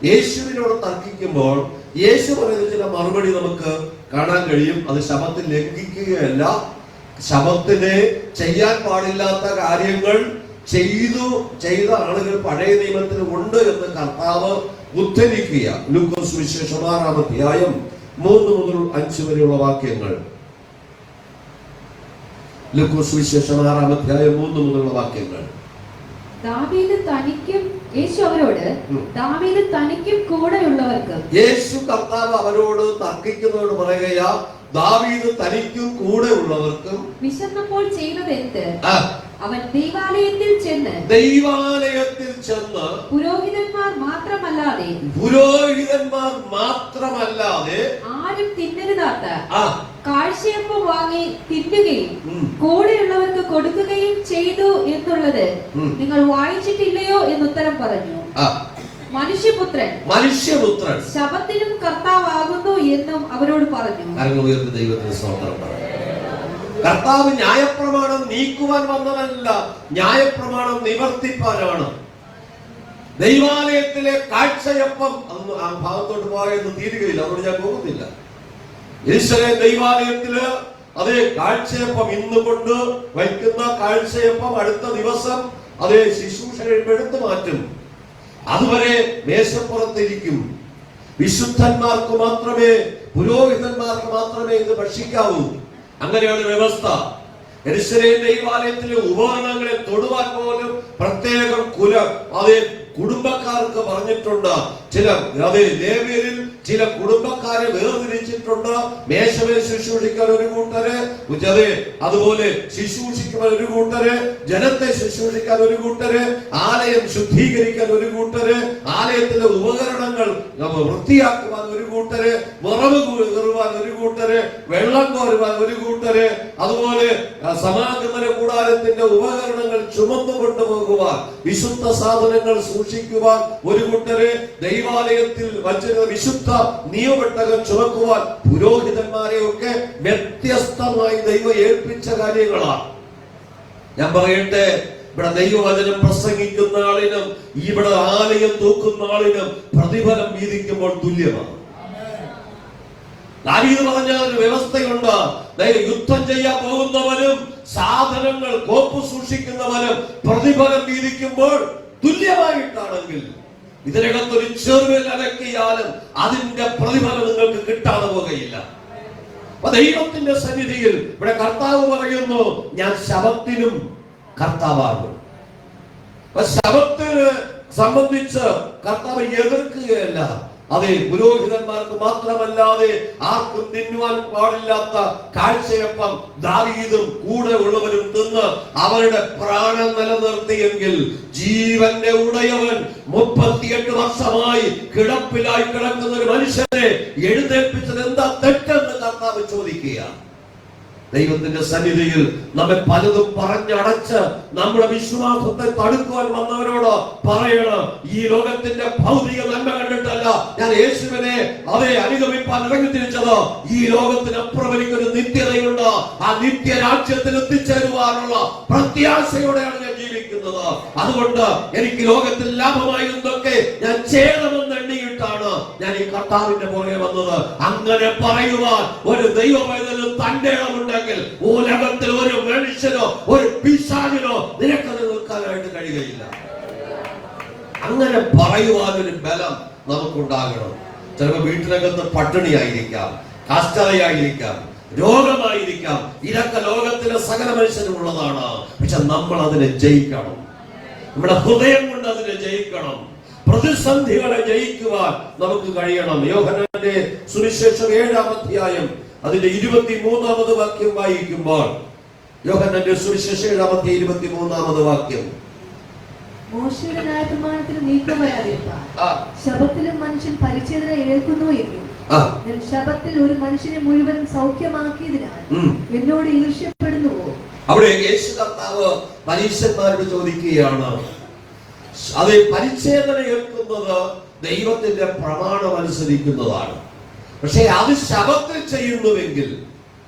യേശുവിനോട് തർക്കിക്കുമ്പോൾ യേശു പറയുന്ന ചില മറുപടി നമുക്ക് കാണാൻ കഴിയും. അത് ശബത്തിൽ ലംഘിക്കുകയല്ല, ശബത്തിനെ ചെയ്യാൻ പാടില്ലാത്ത കാര്യങ്ങൾ ചെയ്ത ആളുകൾ പഴയ നിയമത്തിൽ ഉണ്ട് എന്ന് കർത്താവ് ഉദ്ധരിക്കുക. ലൂക്കോസ് സുവിശേഷം 6-ാം അധ്യായം 3 മുതൽ 5 വരെയുള്ള വാക്യങ്ങൾ. ലൂക്കോസ് സുവിശേഷം 6-ാം അധ്യായം 3 മുതലുള്ള വാക്യങ്ങൾ. ദാവീദ് തനിക്കും യേശു അവരോട് ദാവീദ് തനിക്കും കൂടെയുള്ളവർക്ക്. യേശു കർത്താവ് അവരോട് തർക്കിക്കുന്നതോട് പറയുകയാ, ദാവീദ് തനിക്കും കൂടെ ഉള്ളവർക്കും വിശന്നപ്പോൾ ചെയ്യുന്നത് എന്ത്? അവൻ ദൈവാലയത്തിൽ ചെന്ന് പുരോഹിതന്മാർ മാത്രമല്ലാതെ ആരും തിന്നരുതാത്ത കാഴ്ചയപ്പം വാങ്ങി തിന്നുകയും കൂടെയുള്ളവർക്ക് കൊടുക്കുകയും ചെയ്തു എന്നുള്ളത് നിങ്ങൾ വായിച്ചിട്ടില്ലയോ എന്നുത്തരം പറഞ്ഞു. മനുഷ്യപുത്രൻ ശബത്തിനും കർത്താവാകുന്നു എന്നും അവരോട് പറഞ്ഞു. ദൈവത്തിന് സ്തോത്രം. കർത്താവ് ന്യായപ്രമാണം നീക്കുവാൻ വന്നതല്ല, ന്യായപ്രമാണം നിവർത്തിപ്പാനാണ്. ദൈവാലയത്തിലെ കാഴ്ചയപ്പം ആ ഭാഗത്തോട്ട് പോയെന്ന് തീരുകയില്ല, അതുകൊണ്ട് ഞാൻ പോകുന്നില്ല. യെരൂശലേം ദൈവാലയത്തില് കാഴ്ചയപ്പം ഇന്ന് കൊണ്ട് വയ്ക്കുന്ന കാഴ്ചയപ്പം അടുത്ത ദിവസം ശുശ്രൂഷ എടുത്തു മാറ്റും. അതുവരെ മേശപ്പുറത്തിരിക്കും. വിശുദ്ധന്മാർക്ക് മാത്രമേ, പുരോഹിതന്മാർക്ക് മാത്രമേ ഇത് ഭക്ഷിക്കാവൂ. അങ്ങനെയാണ് വ്യവസ്ഥ. യെരൂശലേം ദൈവാലയത്തിലെ ഉപകരണങ്ങളെ തൊടുവാൻ പോലും പ്രത്യേകം കുടുംബക്കാർക്ക് പറഞ്ഞിട്ടുണ്ട്. ചില ലേവ്യരിൽ ചില കുടുംബക്കാരെ വേർതിരിച്ചിട്ടുണ്ട്. മേശമേൽ ശുശ്രൂഷിക്കാൻ ഒരു കൂട്ടര്, അതുപോലെ ശുശ്രൂഷിക്കാൻ ഒരു കൂട്ടര്, ജനത്തെ ശുശ്രൂഷിക്കാൻ ഒരു കൂട്ടര്, ആലയം ശുദ്ധീകരിക്കാൻ ഒരു കൂട്ടര്, ആലയത്തിലെ ഉപകരണങ്ങൾ വൃത്തിയാക്കുവാൻ ഒരു കൂട്ടര്, വിറവ് കീറുവാൻ ഒരു കൂട്ടര്, വെള്ളം കോരുവാൻ ഒരു കൂട്ടര്, അതുപോലെ സമാഗമന കൂടാരത്തിന്റെ ഉപകരണങ്ങൾ ചുമന്നു കൊണ്ടുപോകുവാൻ, വിശുദ്ധ സാധനങ്ങൾ സൂക്ഷിക്കുവാൻ ഒരു കൂട്ടര്, ദൈവാലയത്തിൽ വച്ചിരുന്ന വിശുദ്ധ നിയമപ്പെട്ടകം ചുമക്കുവാൻ പുരോഹിതന്മാരെയൊക്കെ വ്യത്യസ്തമായി ദൈവം ഏൽപ്പിച്ച കാര്യങ്ങളാണ്. ഞാൻ പറയട്ടെ, ഇവിടെ ദൈവവചനം പ്രസംഗിക്കുന്ന ആളിനും ഇവിടെ ആലയം തൂക്കുന്ന ആളിന് പ്രതിഫലം വീതിക്കുമ്പോൾ തുല്യമാണ്. ദാവീദ് പറഞ്ഞ ഒരു വ്യവസ്ഥയുണ്ട്. യുദ്ധം ചെയ്യാൻ പോകുന്നവനും സാധനങ്ങൾ കോപ്പ് സൂക്ഷിക്കുന്നവനും പ്രതിഫലം വീതിക്കുമ്പോൾ തുല്യമായിട്ടാണെങ്കിൽ ഇതിനകത്തൊരു ചെറുവിൽ അലക്കിയാലും അതിന്റെ പ്രതിഫലം നിങ്ങൾക്ക് കിട്ടാതെ പോകുകയില്ല. അപ്പൊ ദൈവത്തിന്റെ സന്നിധിയിൽ ഇവിടെ കർത്താവ് പറയുന്നു, ഞാൻ ശബത്തിനും കർത്താവാകും. അപ്പൊ ശബത്തിനെ സംബന്ധിച്ച് കർത്താവ് എതിർക്കുകയല്ല. അതെ, പുരോഹിതന്മാർക്ക് മാത്രമല്ലാതെ ആർക്കും തിന്നുവാൻ പാടില്ലാത്ത കാഴ്ചയപ്പം ദാവീദും കൂടെ ഉള്ളവരും തിന്ന് അവരുടെ പ്രാണൻ നിലനിർത്തിയെങ്കിൽ ജീവന്റെ ഉടയവൻ 38 വർഷമായി കിടപ്പിലായി കിടക്കുന്ന ഒരു മനുഷ്യനെ എഴുന്നേൽപ്പിച്ചത് എന്താ തെറ്റെന്ന് കർത്താവ് ചോദിക്കുക. ദൈവത്തിന്റെ സന്നിധിയിൽ നമ്മെ പലതും പറഞ്ഞടച്ച് നമ്മുടെ വിശ്വാസത്തെ തടുക്കുവാൻ വന്നവരോട് പറയണം, ഈ ലോകത്തിന്റെ ഭൗതിക നന്മ കണ്ടിട്ടല്ല ഞാൻ യേശുവിനെ അനുഗമിപ്പാൻ ഇറങ്ങി തിരിച്ചത്. ഈ ലോകത്തിനപ്പുറം എനിക്കൊരു നിത്യതയുണ്ട്. ആ നിത്യരാജ്യത്തിൽ എത്തിച്ചേരുവാനുള്ള പ്രത്യാശയോടെയാണ് ഞാൻ ജീവിക്കുന്നത്. അതുകൊണ്ട് എനിക്ക് ലോകത്തിൽ ലാഭമായിരുന്നൊക്കെ ഞാൻ ചെയ്യണമെന്ന് എണ്ണിയിട്ടാണ് ഞാൻ ഈ കർത്താവിന്റെ പുറകെ വന്നത്. അങ്ങനെ പറയുവാൻ ഒരു ദൈവവേദന തന്റെ ഇടമുണ്ട്. ഉലകത്തിൽ ഒരു മനുഷ്യനോ ഒരു പിശാചിനോ നിനക്കത് നിൽക്കാനായിട്ട് കഴിയുകയില്ല. അങ്ങനെ പറയുവാനൊരു ബലം നമുക്കുണ്ടാകണം. ചിലപ്പോൾ വീട്ടിനകത്ത് പട്ടിണിയായിരിക്കാം, കഷ്ടതയായിരിക്കാം, രോഗമായിരിക്കാം. ഇതൊക്കെ ലോകത്തിലെ സകല മനുഷ്യനും ഉള്ളതാണ്. പക്ഷെ നമ്മൾ അതിനെ ജയിക്കണം. നമ്മുടെ ഹൃദയം കൊണ്ട് അതിനെ ജയിക്കണം. പ്രതിസന്ധികളെ ജയിക്കുവാൻ നമുക്ക് കഴിയണം. യോഹന്നാന്റെ സുവിശേഷം 7-ാം അധ്യായം അതിന്റെ 23-ാമത് വാക്യം വായിക്കുമ്പോൾ, യോഹന്നാന്റെ സുവിശേഷം 7-ാമത്തെ വാക്യം, മോശെയുടെ ന്യായപ്രമാണത്തിന് നീക്കം വരാതിരിക്കാൻ ശബത്തിലും മനുഷ്യൻ പരിച്ഛേദന ഏൽക്കുന്നു എങ്കിൽ ഞാൻ ശബത്തിൽ ഒരു മനുഷ്യനെ മുഴുവനും സൗഖ്യമാക്കിയതിനാൽ എന്നോട് ഈർഷ്യപ്പെടുന്നുവോ? അവിടെ യേശു കർത്താവ് പരീശന്മാരോട് ചോദിക്കുകയാണ്. അത് പരിച്ഛേദന ഏൽക്കുന്നത് ദൈവത്തിന്റെ പ്രമാണം അനുസരിക്കുന്നതാണ്. പക്ഷെ അത് ശബത്തിൽ ചെയ്യുന്നുവെങ്കിൽ,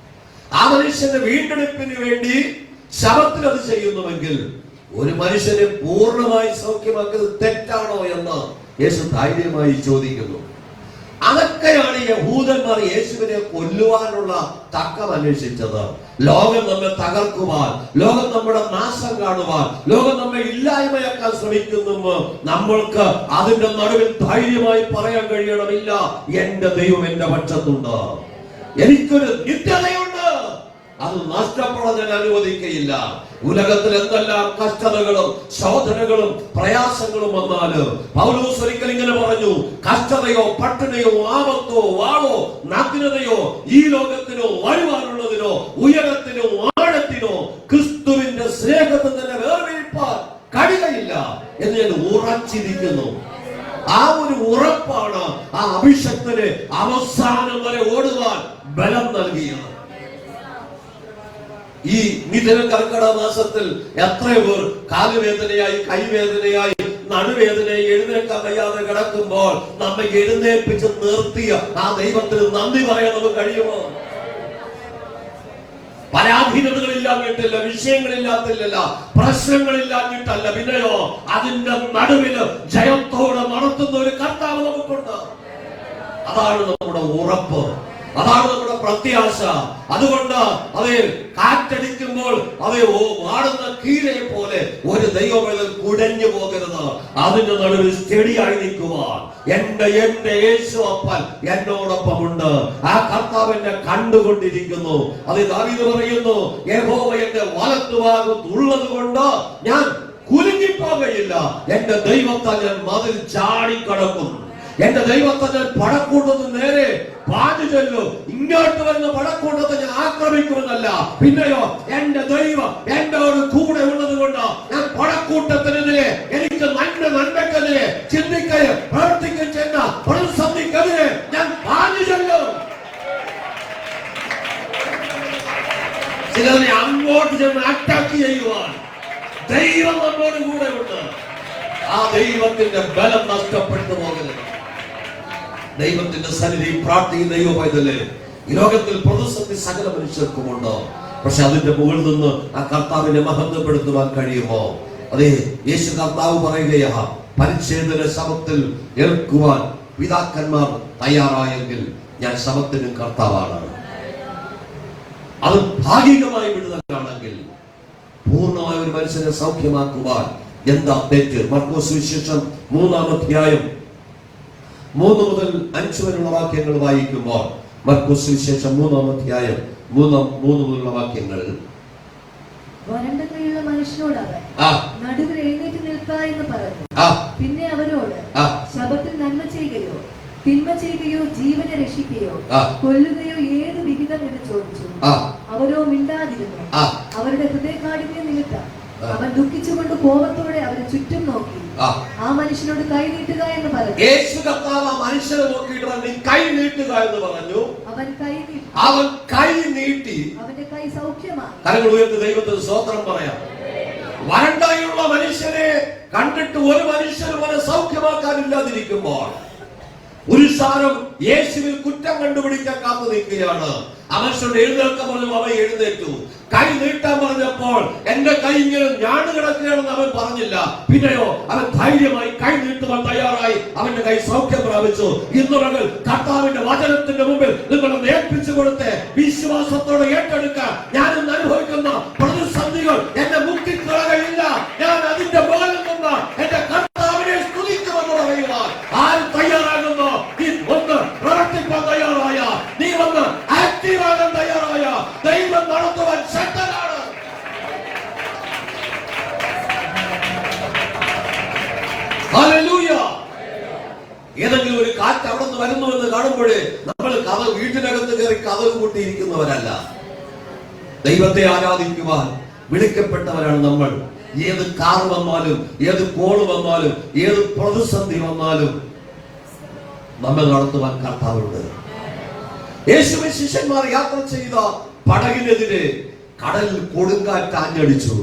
ആ മനുഷ്യന്റെ വീണ്ടെടുപ്പിന് വേണ്ടി ശബത്തിൽ അത് ചെയ്യുന്നുവെങ്കിൽ, ഒരു മനുഷ്യനെ പൂർണ്ണമായി സൗഖ്യമാക്കുന്നത് തെറ്റാണോ എന്ന് യേശു ധൈര്യമായി ചോദിക്കുന്നു. അതൊക്കെയാണ് യഹൂദന്മാർ യേശുവിനെ കൊല്ലുവാനുള്ള തക്കം അന്വേഷിച്ചത്. ലോകം നമ്മെ തകർക്കുവാൻ, ലോകം നമ്മുടെ നാശം കാണുവാൻ, ലോകം നമ്മെ ഇല്ലായ്മയാക്കാൻ ശ്രമിക്കുന്നു. നമ്മൾക്ക് അതിന്റെ നടുവിൽ ധൈര്യമായി പറയാൻ കഴിയണമില്ല, എന്റെ ദൈവം എന്റെ പക്ഷത്തുണ്ട്, എനിക്കൊരു നിത്യതയുണ്ട്, അത് നഷ്ടപ്പെടാൻ ഞാൻ അനുവദിക്കയില്ല. ഉലകത്തിൽ എന്തെല്ലാം കഷ്ടതകളും ശോധനകളും പ്രയാസങ്ങളും വന്നാലും പൗലോസ് ഒരിക്കൽ ഇങ്ങനെ പറഞ്ഞു, കഷ്ടതയോ പട്ടിണിയോ ആപത്തോ വാളോ നഗ്നതയോ ഈ ലോകത്തിനോ വരുവാനുള്ളതിനോ ഉയരത്തിനോ ആഴത്തിനോ ക്രിസ്തുവിന്റെ സ്നേഹത്തിൽ തന്നെ വേർതിരിപ്പാൻ കഴിയില്ല എന്ന് ഞാൻ ഉറച്ചിരിക്കുന്നു. ആ ഒരു ഉറപ്പാണ് ആ അഭിഷക്തന് അവസാനം വരെ ഓടുവാൻ ബലം നൽകിയത്. ഈ മിഥുന കർക്കിടക മാസത്തിൽ എത്ര പേർ കാലുവേദനയായി, കൈവേദനയായി, നടുവേദനയായി എഴുന്നേൽക്കാൻ കഴിയാതെ കിടക്കുമ്പോൾ നമ്മെ എഴുന്നേൽപ്പിച്ച് നിർത്തിയ ആ ദൈവത്തിന് നന്ദി പറയാൻ നമുക്ക് കഴിയുമോ? പരാധീനതകളില്ലാഞ്ഞിട്ടില്ല, വിഷയങ്ങളില്ലാത്തില്ല, പ്രശ്നങ്ങളില്ലാഞ്ഞിട്ടല്ല, പിന്നെയോ അതിന്റെ നടുവിൽ ജയത്തോടെ നടത്തുന്ന ഒരു കർത്താവ് നമുക്കുണ്ട്. അതാണ് നമ്മുടെ ഉറപ്പ്, അതാണ് നമ്മുടെ പ്രത്യാശ. അതുകൊണ്ട് അതേ കാറ്റടിക്കുമ്പോൾ അതേ വാടുന്ന കീഴയെ പോലെ ഒരു ദൈവവേദന കുടഞ്ഞു പോകരുത്. അതിന്റെ നടുവിൽ സ്റ്റഡിയായി നിൽക്കുവാൻ എന്റെ യേശു അപ്പൻ എന്നോടൊപ്പമുണ്ട്. ആ കർത്താവ് എന്നെ കണ്ടുകൊണ്ടിരിക്കുന്നു. അത് ദാവീദ് പറയുന്നു, യഹോവ എന്റെ വലത്തുഭാഗത്ത് ഉള്ളത് കൊണ്ട് ഞാൻ കുലുങ്ങിപ്പോകയില്ല. എന്റെ ദൈവത്താൽ ഞാൻ മതിൽ ചാടിക്കടക്കും. എന്റെ ദൈവത്തെ ഞാൻ പടക്കൂട്ടത്തിന് നേരെ പാഞ്ഞു ചെല്ലും. ഇങ്ങോട്ട് വരുന്ന പടക്കൂട്ടത്തെ ഞാൻ ആക്രമിക്കുമെന്നല്ല, പിന്നെയോ എന്റെ ദൈവം എന്നോട് കൂടെ ഉള്ളത് കൊണ്ട് ഞാൻ പടക്കൂട്ടത്തിനെതിരെ, എനിക്ക് നന്മക്കെതിരെ ചിന്തിക്കുകയും പ്രവർത്തിക്കുകയും ചെയ്യുന്ന പ്രതിസന്ധിക്കെതിരെ ഞാൻ പാഞ്ഞു ചെല്ലും. ചിലതിനെ അങ്ങോട്ട് ചെന്ന് അറ്റാക്ക് ചെയ്യുവാൻ ദൈവം നമ്മോട് കൂടെ ഉണ്ട്. ആ ദൈവത്തിന്റെ ബലം നഷ്ടപ്പെട്ടു പോകരുത്. ദൈവത്തിന്റെ സന്നിധി പ്രാർത്ഥിക്കുന്ന ദൈവമായതല്ലേ. ഈ ലോകത്തിൽ പ്രതിസന്ധി സകല മനുഷ്യർക്കുമുണ്ടോ? പക്ഷെ അതിന്റെ മുകളിൽ നിന്ന് ആ കർത്താവിനെ മഹത്വപ്പെടുത്തുവാൻ കഴിയുമോ? അതെ, യേശു കർത്താവ് പറയുകയാ, പരിച്ഛേദന ശബത്തിൽ ഏൽക്കുവാൻ പിതാക്കന്മാർ തയ്യാറായെങ്കിൽ ഞാൻ ശബത്തിനും കർത്താവാണ്. അത് ഭാഗികമായി വിടുതലാണെങ്കിൽ പൂർണ്ണമായ ഒരു മനുഷ്യനെ സൗഖ്യമാക്കുവാൻ എന്താ തെറ്റ്? മർക്കോസ് സുവിശേഷം 3-ാം അധ്യായം 3 മുതൽ 5 വരെയുള്ള വാക്യങ്ങൾ വായിക്കുമ്പോൾ, മർക്കോസ് സുവിശേഷം 3-ാം അധ്യായം 3 മുതലുള്ള വാക്യങ്ങൾ, വരണ്ട കൈയുള്ള മനുഷ്യനോട് അവൻ നടുവിൽ എഴുന്നേറ്റ് നിൽക്ക എന്ന് പറഞ്ഞു. പിന്നെ അവരോട്, ശബത്തിൽ നന്മ ചെയ്യുകയോ തിന്മ ചെയ്യുകയോ ജീവനെ രക്ഷിക്കുകയോ കൊല്ലുകയോ ഏത് വിഹിതം എന്ന് ചോദിച്ചു. അവരോ മിണ്ടാതിരുന്നു. അവരുടെ ഹൃദയകാഠിന്യം നിമിത്തം അവൻ ദുഃഖിച്ചുകൊണ്ട് കോപത്തോടെ അവരെ ചുറ്റും നോക്കി, ആ മനുഷ്യനോട് കൈ നീട്ടുക എന്ന് പറഞ്ഞു. യേശു കർത്താവ് ആ മനുഷ്യനെ നോക്കിയിട്ട് നീ കൈ നീട്ടുക എന്ന് പറഞ്ഞു. അവൻ കൈ നീട്ടി അവന്റെ കൈ സൗഖ്യമായി. കരങ്ങൾ ഉയർത്തി ദൈവത്തിന് സ്തോത്രം പറയാം. വരണ്ടായുള്ള മനുഷ്യനെ കണ്ടിട്ട് ഒരു മനുഷ്യനും അവനെ സൗഖ്യമാക്കാനില്ലാതിരിക്കുമ്പോൾ പുരുഷാരം യേശുവിൽ കുറ്റം കണ്ടുപിടിക്കാൻ കാത്തു നിൽക്കുകയാണ്. ആ മനുഷ്യനോട് എഴുന്നേൽക്കാൻ പറഞ്ഞു, അവൻ എഴുന്നേറ്റു. കൈ നീട്ടാൻ പറഞ്ഞപ്പോൾ എന്റെ കൈ ഇങ്ങനെ ഞാണ് കിടക്കുകയാണെന്ന് അവൻ പറഞ്ഞില്ല. പിന്നെയോ അവൻ ധൈര്യമായി കൈ നീട്ടുവാൻ തയ്യാറായി. അവന്റെ കൈ സൗഖ്യം പ്രാപിച്ചു. ഇന്ന് പകൽ കർത്താവിന്റെ വചനത്തിന്റെ മുമ്പിൽ നിങ്ങളെ ഏൽപ്പിച്ചു കൊടുത്ത് വിശ്വാസത്തോടെ ഏറ്റെടുക്കാൻ, ഞാനിന്ന് അനുഭവിക്കുന്ന പ്രതിസന്ധികൾ എന്നെ മുക്കിക്കളകയില്ല, ഞാൻ അതിന്റെ മുകളിൽ നിന്ന് എന്റെ കർത്താവിനെ സ്തുതിക്കുമെന്ന് പറയുവാൻ ആരും തയ്യാറാകുന്നു? നീ ഒന്ന് പ്രവർത്തിക്കാൻ തയ്യാറായ, നീ ഒന്ന് ആക്റ്റീവാകാൻ തയ്യാറായ, ദൈവം നടത്തുവാൻ ശക്തനാണ്. ഹല്ലേലൂയ. ഏതെങ്കിലും ഒരു കാറ്റ് അവിടെ നിന്ന് വരുന്നു എന്ന് കാണുമ്പോഴേ നമ്മൾ വീട്ടിനകത്ത് കയറി കഥവ് കൂട്ടിയിരിക്കുന്നവരല്ല. ദൈവത്തെ ആരാധിക്കുവാൻ വിളിക്കപ്പെട്ടവരാണ് നമ്മൾ. ഏത് കാർ വന്നാലും, ഏത് കോൾ വന്നാലും, ഏത് പ്രതിസന്ധി വന്നാലും നമ്മെ നടത്തുവാൻ കർത്താവുണ്ട്. യേശുവിൻ ശിഷ്യന്മാർ യാത്ര ചെയ്ത പടകിനെതിരെ കടലിൽ കൊടുങ്കാറ്റ് ആഞ്ഞടിച്ചു.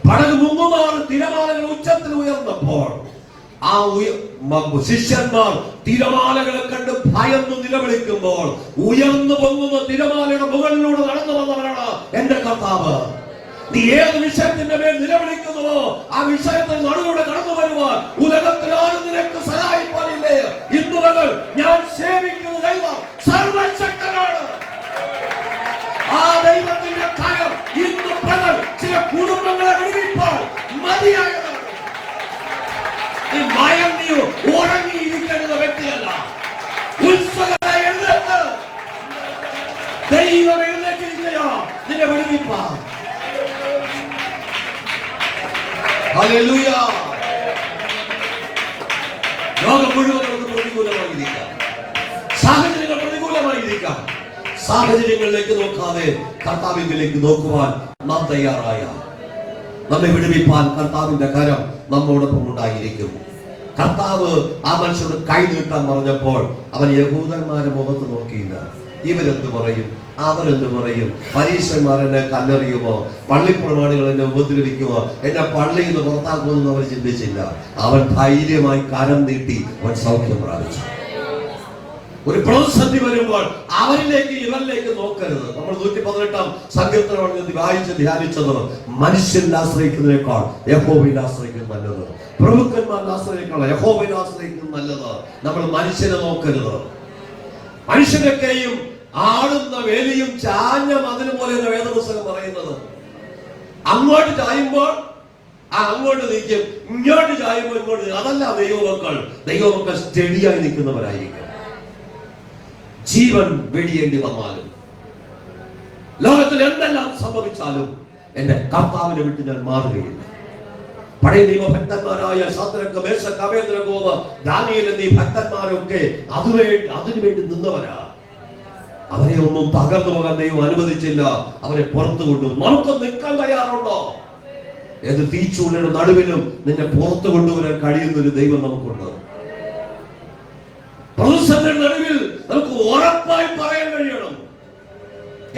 പടക് മുങ്ങുമാറ് തിരമാലകൾ ഉച്ചത്തിൽ ഉയർന്നപ്പോൾ ആ ശിഷ്യന്മാർ തിരമാലകളെ കണ്ട് ഭയന്ന് നിലവിളിക്കുമ്പോൾ ഉയർന്നു പൊങ്ങുന്ന തിരമാലയുടെ മുകളിലൂടെ നടന്നു വന്നവരാണ് എന്റെ കർത്താവ്. നീ ഏത് വിഷയത്തിന്റെ മേൽ നിലവിളിക്കുന്നുവോ ആ വിഷയത്തിൽ നടുവിലൂടെ കടന്നു വരുവാൻ ഉലകത്തിൽ ആരും നിനക്ക് സഹായിപ്പാനില്ലേ. ഇന്നു മുതൽ ഞാൻ സേവിക്കുന്ന ദൈവം സർവശക്തനാണ്. ആ ദൈവത്തിന്റെ കാര്യം ഇന്ന് പകൽ ചില കുടുംബങ്ങളെ വിടുവിപ്പാൻ മതിയായതാണ്. നീ മയങ്ങിയോ ഉറങ്ങിയിരിക്കുന്ന വ്യക്തിയല്ല. ഉത്സവത്തെ എഴുന്നേറ്റ് ദൈവം എഴുന്നേറ്റിരിക്കുകയോ നിന്നെ വിടുവിപ്പാൻ. ഹല്ലേലൂയ. ലോകം മുഴുവൻ നമുക്ക് പ്രതികൂലമായിരിക്കാം, സാഹചര്യങ്ങൾ പ്രതികൂലമായിരിക്കാം. സാഹചര്യങ്ങളിലേക്ക് നോക്കാതെ കർത്താവിലേക്ക് നോക്കുവാൻ നാം തയ്യാറായ, നമ്മെ വിടുവിപ്പാൻ കർത്താവിന്റെ കരം നമ്മോടൊപ്പം ഉണ്ടായിരിക്കും. കർത്താവ് ആ മനുഷ്യനോട് കൈ നീട്ടാൻ പറഞ്ഞപ്പോൾ അവൻ യഹൂദന്മാരെ മുഖത്ത് നോക്കിയില്ല. ഇവരെന്ത് പറയും, അവരെന്ത് പറയും, പരീക്ഷന്മാർ എന്നെ കല്ലെറിയുമോ, പള്ളിപ്രമാണികൾ എന്നെ ഉപദ്രവിക്കുമോ, എന്നെ പള്ളിയിൽ നിന്ന് പുറത്താക്കുമെന്ന് അവർ ചിന്തിച്ചില്ല. അവൻ ധൈര്യമായി കരം നീട്ടി അവൻ സൗഖ്യം പ്രാപിച്ചു. ഒരു പ്രതിസന്ധി വരുമ്പോൾ അവരിലേക്ക് ഇവരിലേക്ക് നോക്കരുത്. നമ്മൾ 118-ാം സങ്കീർത്തനം വായിച്ച് ധ്യാനിച്ചത്, മനുഷ്യൻ ആശ്രയിക്കുന്നതിനേക്കാൾ യഹോവയിൽ ആശ്രയിക്കുന്നത് നല്ലത്, പ്രഭുക്കന്മാരുടെ ആശ്രയിക്കാൾ യഹോവയിൽ ആശ്രയിക്കുന്നത് നല്ലത്. നമ്മൾ മനുഷ്യനെ നോക്കരുത്. മനുഷ്യനൊക്കെയും ആടുന്ന വേലിയും ചാഞ്ഞ മതിലും പോലെയാണ് വേദപുസ്തകം പറയുന്നത്. അങ്ങോട്ട് ചായുമ്പോൾ അങ്ങോട്ട് നിൽക്കും, ഇങ്ങോട്ട് ചായുമ്പോൾ ഇങ്ങോട്ട്. അതല്ല ദൈവമക്കൾ. ദൈവമക്കൾ സ്റ്റഡിയായി നിൽക്കുന്നവരായിരിക്കും. ജീവൻ വെടിയേണ്ടി വന്നാലും, ലോകത്തിൽ എന്തെല്ലാം സംഭവിച്ചാലും എന്റെ കർത്താവിനെ വിട്ട് ഞാൻ മാറുകയില്ല. പഴയ നിയമ ഭക്തന്മാരായ ശദ്രക്ക്, മേശക്ക്, അബേദ്നെഗോ, ദാനിയേൽ എന്നീ ഭക്തന്മാരൊക്കെ അതിനുവേണ്ടി നിന്നവരാ. അവരെ ഒന്നും തകർന്നു പോകാൻ ദൈവം അനുവദിച്ചില്ല. അവരെ പുറത്തു കൊണ്ടുവന്നു. നമുക്ക് നിൽക്കാൻ തയ്യാറുണ്ടോ? ഏത് തീച്ചൂടിയുടെ നടുവിലും നിന്നെ പുറത്തു കൊണ്ടുവരാൻ കഴിയുന്ന ഒരു ദൈവം നമുക്കുണ്ട്. പ്രതിസന്ധിയുടെ നടുവിൽ നമുക്ക് ഉറപ്പായി പറയാൻ കഴിയണം,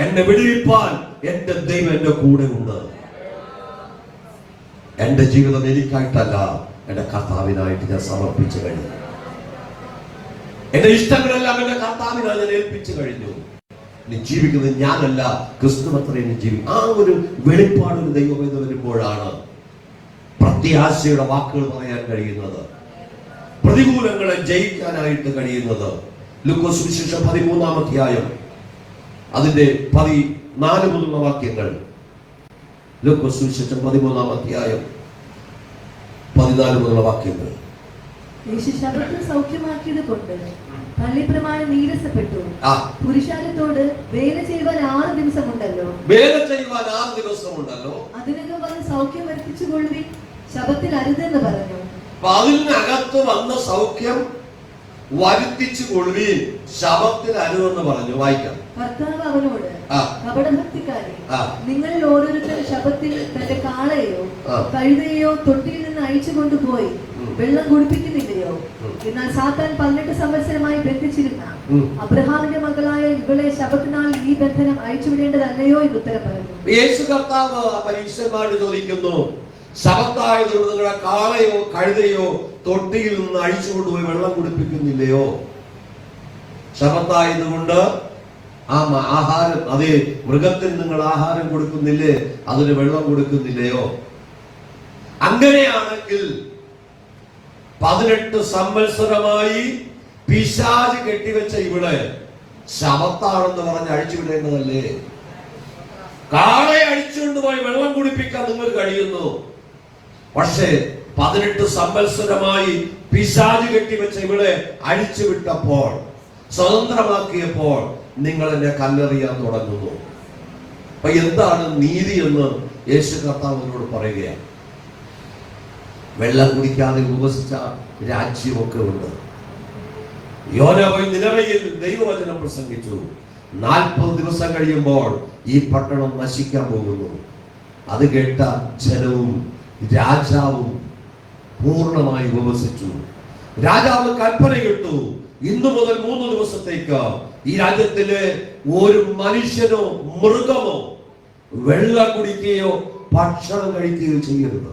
എന്നെ വിടുവിപ്പാൻ എന്റെ ദൈവം എന്റെ കൂടെ ഉണ്ട്. എന്റെ ജീവിതം എനിക്കായിട്ടല്ല, എന്റെ കർത്താവിനായിട്ട് ഞാൻ സമർപ്പിച്ചു കഴിഞ്ഞു. എന്റെ ഇഷ്ടങ്ങളെല്ലാം എന്റെ കർത്താവിനായി ഞാൻ ഏൽപ്പിച്ചു കഴിഞ്ഞു. ഇനി ജീവിക്കുന്നത് ഞാനല്ല, ക്രിസ്തു മാത്രമേ ജീവിക്കും. ആ ഒരു വെളിപ്പാട് ഒരു ദൈവം എന്ന് വരുമ്പോഴാണ് പ്രത്യാശയുടെ വാക്കുകൾ പറയാൻ കഴിയുന്നത്, പ്രതികൂലങ്ങളെ ജയിക്കാനായിട്ട് കഴിയുന്നത്. ലൂക്കോസ് സുവിശേഷം 13-ാം അധ്യായം അതിന്റെ 14 മുതലുള്ള വാക്യങ്ങൾ. ലൂക്കോസ് സുവിശേഷം 13-ാം അധ്യായം 14 മുതലുള്ള വാക്യങ്ങൾ. യേശു ശബത്ത് സൗഖ്യമാക്കിയത് കൊണ്ട് പള്ളിപ്രമാണം നീരസപ്പെട്ടു. പുരുഷാരത്തോട് വേല ചെയ്യുവാൻ 6 ദിവസമുണ്ടല്ലോ, അതിനകം വന്ന് സൗഖ്യം വരുത്തിച്ചുകൊള്ളുവിൻ, ശബത്തിൽ അരുതെന്ന് പറഞ്ഞു. അതിനകത്ത് വന്ന സൗഖ്യം വരുത്തിച്ചു കൊള്ളുവീൻ, ശബത്തിൽ അരുതെന്ന് പറഞ്ഞു. വായിക്കാം. കർത്താവ് അവനോട്, കപടഭക്തിക്കാരെ, നിങ്ങളിൽ ഓരോരുത്തരും ശബത്തിൽ തന്റെ കാളയോ കഴുതയോ തൊട്ടിയിൽ നിന്ന് അഴിച്ചു കൊണ്ടുപോയി വെള്ളം കുടിപ്പിക്കുന്നില്ലയോ? എന്നാൽ സാത്താൻ 18 സംവത്സരമായി ബന്ധിച്ചിരുന്ന അബ്രഹാമിന്റെ മകളായ ഇവളെ ശബത്തിനാൽ ഈ ബന്ധനം അഴിച്ചുവിടേണ്ടതല്ലയോ എന്ന് ഉത്തരം പറഞ്ഞു. യേശു കർത്താവ് പരീക്ഷന്മാരോട് ചോദിക്കുന്നു, ശബത്തായതുകൊണ്ട് നിങ്ങളുടെ കാളയോ കഴുതയോ തൊട്ടിയിൽ നിന്ന് അഴിച്ചു കൊണ്ടുപോയി വെള്ളം കുടിപ്പിക്കുന്നില്ലയോ? ശബത്തായതുകൊണ്ട് ആ ആഹാരം, അതേ മൃഗത്തിന് നിങ്ങൾ ആഹാരം കൊടുക്കുന്നില്ലേ, അതിന് വെള്ളം കൊടുക്കുന്നില്ലയോ? അങ്ങനെയാണെങ്കിൽ 18 സംവത്സരമായി പിശാച് കെട്ടിവെച്ച ഇവിടെ ശബത്താണെന്ന് പറഞ്ഞ് അഴിച്ചുവിടേണ്ടതല്ലേ? കാളയെ അഴിച്ചുകൊണ്ട് പോയി വെള്ളം കുടിപ്പിക്കാൻ നിങ്ങൾ കഴിയുന്നു. പക്ഷേ 18 സംവത്സരമായി പിശാച് കെട്ടിവെച്ച ഇവിടെ അഴിച്ചുവിട്ടപ്പോൾ, സ്വതന്ത്രമാക്കിയപ്പോൾ നിങ്ങൾ എന്നെ കല്ലെറിയാൻ തുടങ്ങുന്നു. അപ്പൊ എന്താണ് നീതി എന്ന് യേശു കർത്താവിനോട് പറയുകയാണ്. വെള്ളം കുടിക്കാതെ ഉപവസിച്ച രാജ്യമൊക്കെ ഉണ്ട്. യോന പോയി നിലവയിൽ ദൈവവചനം പ്രസംഗിച്ചു. 40 ദിവസം കഴിയുമ്പോൾ ഈ പട്ടണം നശിക്കാൻ പോകുന്നു. അത് കേട്ട ജനവും രാജാവും പൂർണ്ണമായി ഉപവസിച്ചു. രാജാവ് കൽപ്പന ഇട്ടു, ഇന്നു മുതൽ 3 ദിവസത്തേക്ക് ഈ രാജ്യത്തിലെ ഒരു മനുഷ്യനോ മൃഗമോ വെള്ളം കുടിക്കുകയോ ഭക്ഷണം കഴിക്കുകയോ ചെയ്യരുത്.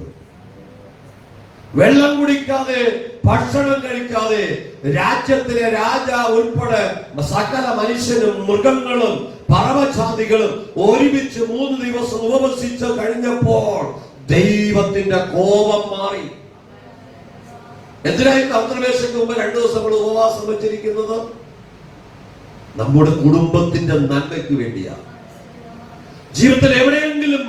വെള്ളം കുടിക്കാതെ ഭക്ഷണം കഴിക്കാതെ രാജ്യത്തിലെ രാജാവ് ഉൾപ്പെടെ സകല മനുഷ്യനും മൃഗങ്ങളും പറവജാതികളും ഒരുമിച്ച് 3 ദിവസം ഉപവസിച്ച് കഴിഞ്ഞപ്പോൾ ദൈവത്തിന്റെ കോപം മാറി. എന്തിനായി അന്തർവേശയ്ക്ക് മുമ്പ് 2 ദിവസം ഉപവാസം വെച്ചിരിക്കുന്നത്? നമ്മുടെ കുടുംബത്തിന്റെ നന്മയ്ക്ക് വേണ്ടിയാണ്. ജീവിതത്തിൽ എവിടെയെങ്കിലും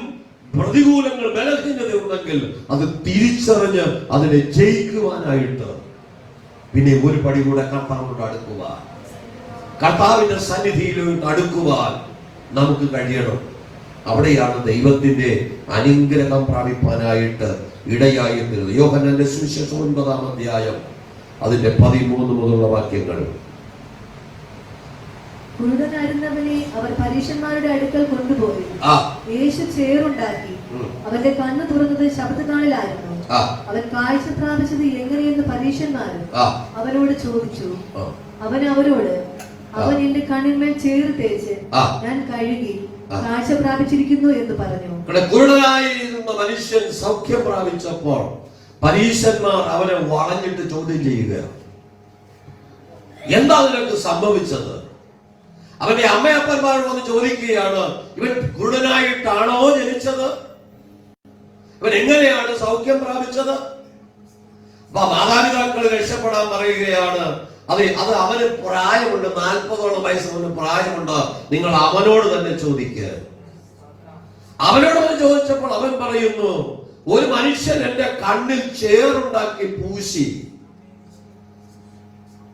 പ്രതികൂലങ്ങൾ, ബലഹീനത ഉണ്ടെങ്കിൽ അത് തിരിച്ചറിഞ്ഞ് അതിനെ ജയിക്കുവാനായിട്ട് പിന്നെ ഒരു പടി കൂടെ കർത്താവിനോട് അടുക്കുവാൻ, കർത്താവിന്റെ സന്നിധിയിലോട്ട് അടുക്കുവാൻ നമുക്ക് കഴിയണം. അവിടെയാണ് ദൈവത്തിന്റെ അനുഗ്രഹം പ്രാപിപ്പാനായിട്ട് ഇടയായി തീരുന്നത്. യോഹന്നാന്റെ സുവിശേഷം 9-ാം അധ്യായം അതിന്റെ 13 മുതലുള്ള വാക്യങ്ങൾ. കുരുടനായിരുന്നവനെ അവർ പരീശന്മാരുടെ അടുക്കൽ കൊണ്ടുപോയി. യേശു ചേറുണ്ടാക്കി അവന്റെ കണ്ണ് തുറന്നത് ശബത്തുനാളിലായിരുന്നു. അവൻ കാഴ്ച പ്രാപിച്ചത് എങ്ങനെയെന്ന് പരീശന്മാരും അവനോട് ചോദിച്ചു. അവൻ അവരോട്, അവൻ എന്റെ കണ്ണിന്മേൽ ചേറ് തേച്ച് ഞാൻ കഴുകി കാഴ്ച പ്രാപിച്ചിരിക്കുന്നു എന്ന് പറഞ്ഞു. കുരുടനായിരുന്ന മനുഷ്യൻ സൗഖ്യം പ്രാപിച്ചപ്പോൾ പരീശന്മാർ അവനെ വളഞ്ഞിട്ട് ചോദ്യം ചെയ്യുക, എന്താ നിനക്ക് സംഭവിച്ചത്? അവന്റെ അമ്മയപ്പന്മാർ വന്ന് ചോദിക്കുകയാണ്, ഇവൻ കുരുടനായിട്ടാണോ ജനിച്ചത്? ഇവൻ എങ്ങനെയാണ് സൗഖ്യം പ്രാപിച്ചത്? മാതാപിതാക്കൾ രക്ഷപ്പെടാൻ പറയുകയാണ്. അത് അവന് പ്രായമുണ്ട്, 40ഓളം വയസ്സ് അവന് പ്രായമുണ്ട്, നിങ്ങൾ അവനോട് തന്നെ ചോദിക്കുക. അവനോട് ചോദിച്ചപ്പോൾ അവൻ പറയുന്നു, ഒരു മനുഷ്യൻ എന്റെ കണ്ണിൽ ചേറുണ്ടാക്കി പൂശി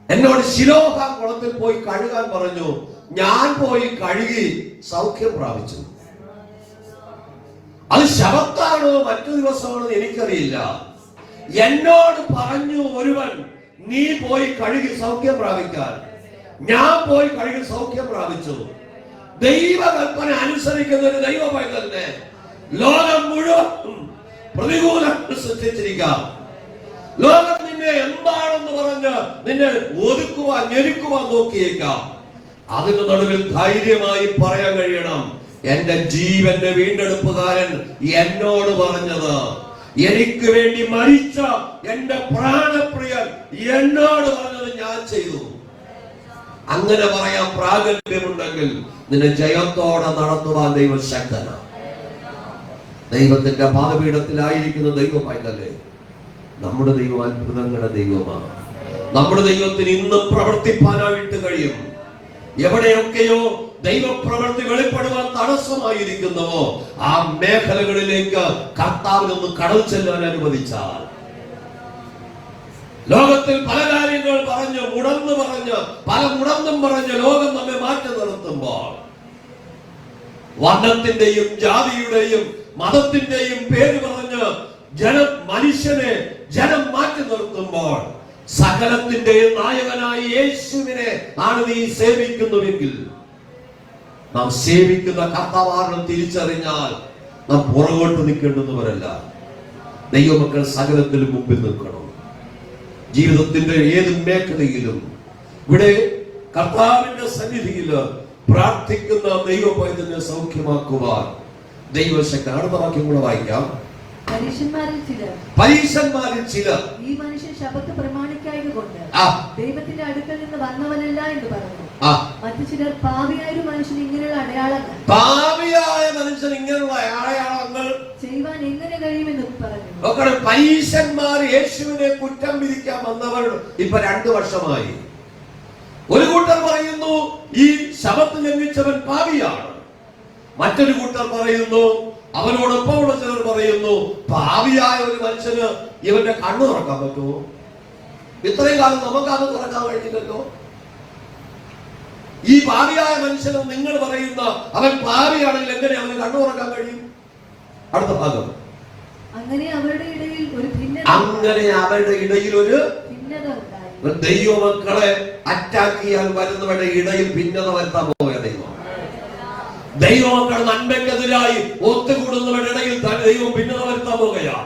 എന്നോട് ശിലോഹാം കുളത്തിൽ പോയി കഴുകാൻ പറഞ്ഞു. ഞാൻ പോയി കഴുകി സൗഖ്യം പ്രാപിച്ചു. അത് ശബത്താണോ മറ്റു ദിവസമാണോ എനിക്കറിയില്ല. എന്നോട് പറഞ്ഞു ഒരുവൻ, നീ പോയി കഴുകി സൗഖ്യം പ്രാപിക്കാൻ. ഞാൻ പോയി കഴുകി സൗഖ്യം പ്രാപിച്ചു. ദൈവകൽപ്പന അനുസരിക്കുന്ന ഒരു ദൈവ പൈതലിനെ ലോകം മുഴുവൻ പ്രതികൂലങ്ങൾ സൃഷ്ടിച്ചിരിക്കാം. ലോകം നിന്നെ എന്താണെന്ന് പറഞ്ഞ് നിന്നെ ഒതുക്കുവാൻ, ഞെരുക്കുവാൻ നോക്കിയേക്കാം. അതിന് നടുവിൽ ധൈര്യമായി പറയാൻ കഴിയണം, എന്റെ ജീവന്റെ വീണ്ടെടുപ്പുകാരൻ എന്നോട് പറഞ്ഞത്, എനിക്ക് വേണ്ടി മരിച്ച എന്റെ പ്രാണപ്രിയൻ എന്നോട് പറഞ്ഞത് ഞാൻ ചെയ്തു. അങ്ങനെ പറയാൻ പ്രാഗൽഭ്യമുണ്ടെങ്കിൽ നിന്നെ ജയത്തോടെ നടത്തുവാൻ ദൈവം ശക്തനാണ്. ദൈവത്തിന്റെ പാദപീഠത്തിലായിരിക്കുന്ന ദൈവമായിട്ടല്ലേ? നമ്മുടെ ദൈവം അത്ഭുതങ്ങളുടെ ദൈവമാണ്. നമ്മുടെ ദൈവത്തിന് ഇന്നും പ്രവർത്തിപ്പാനായിട്ട് കഴിയും. എവിടെയൊക്കെയോ ദൈവപ്രവൃത്തി വെളിപ്പെടുവാൻ തടസ്സമായിരിക്കുന്നുവോ ആ മേഖലകളിലേക്ക് കർത്താവിനൊന്ന് കടന്നു ചെല്ലാൻ അനുവദിച്ചാൽ, ലോകത്തിൽ പല കാര്യങ്ങൾ പറഞ്ഞ് മുടന്നും പറഞ്ഞ് ലോകം നമ്മെ മാറ്റി നിർത്തുമ്പോൾ, വർണ്ണത്തിന്റെയും ജാതിയുടെയും മതത്തിന്റെയും പേര് പറഞ്ഞ് മനുഷ്യനെ ജനം മാറ്റി നിർത്തുമ്പോൾ, സകലത്തിന്റെയും നായകനായ യേശുവിനെ ആണ് നീ സേവിക്കുന്നുവെങ്കിൽ, നാം സേവിക്കുന്ന കർത്താവാണെന്ന് തിരിച്ചറിഞ്ഞാൽ നാം പുറകോട്ട് നിൽക്കേണ്ടുന്നവരല്ല. ദൈവമക്കൾ സകലത്തിലും മുമ്പിൽ നിൽക്കണം. ജീവിതത്തിന്റെ ഏത് മേഖലയിലും ഇവിടെ കർത്താവിന്റെ സന്നിധിയിൽ പ്രാർത്ഥിക്കുന്ന ദൈവപൈതലിനെ സൗഖ്യമാക്കുവാൻ ദൈവശക്തി. അടുത്ത വാക്യം കൂടെ വായിക്കാം. പരീശന്മാരിൽ ചിലർ ഈ മനുഷ്യൻ ശബത്ത് പ്രമാണിക്കായതുകൊണ്ട് ദൈവത്തിന്റെ അടുക്കൽ നിന്ന് വന്നവനല്ല എന്ന് പറഞ്ഞു. മറ്റു ചിലർ പാപിയായ മനുഷ്യൻ ഇങ്ങനെയുള്ള അടയാളങ്ങൾ ചെയ്യുവാൻ എങ്ങനെ കഴിയുമെന്ന് പറഞ്ഞു. പരീശന്മാർ യേശുവിനെ കുറ്റം വിധിക്കാൻ വന്നവർ ഇപ്പൊ 2 വർഷമായി. ഒരു കൂട്ടർ പറയുന്നു ഈ ശബത്ത് ലംഘിച്ചവൻ പാപിയാണ്. മറ്റൊരു കൂട്ടർ പറയുന്നു, അവനോടൊപ്പമുള്ള ചിലർ പറയുന്നു, പാപിയായ ഒരു മനുഷ്യന് ഇവന്റെ കണ്ണു തുറക്കാൻ പറ്റുമോ? ഇത്രയും കാലം നമുക്ക് അത് തുറക്കാൻ കഴിഞ്ഞില്ലല്ലോ. ഈ പാപിയായ മനുഷ്യനും നിങ്ങൾ പറയുന്ന അവൻ പാപിയാണെങ്കിൽ എങ്ങനെ അവന് കണ്ണു തുറക്കാൻ കഴിയും? അടുത്ത ഭാഗം. അങ്ങനെ അവരുടെ ഇടയിൽ ഒരു ഭിന്നത ഉണ്ടായി. ദൈവമക്കളെ അറ്റാക്ക് ചെയ്യാൻ വരുന്നവരുടെ ഇടയിൽ ഭിന്നത വരുത്താൻ പോവുക ദൈവം. ദൈവമക്കൾ നന്മയ്ക്കെതിരായി ഒത്തുകൂടുന്നവരുടെ ഇടയിൽ ദൈവം ഭിന്നത വരുത്താൻ പോകുകയാ.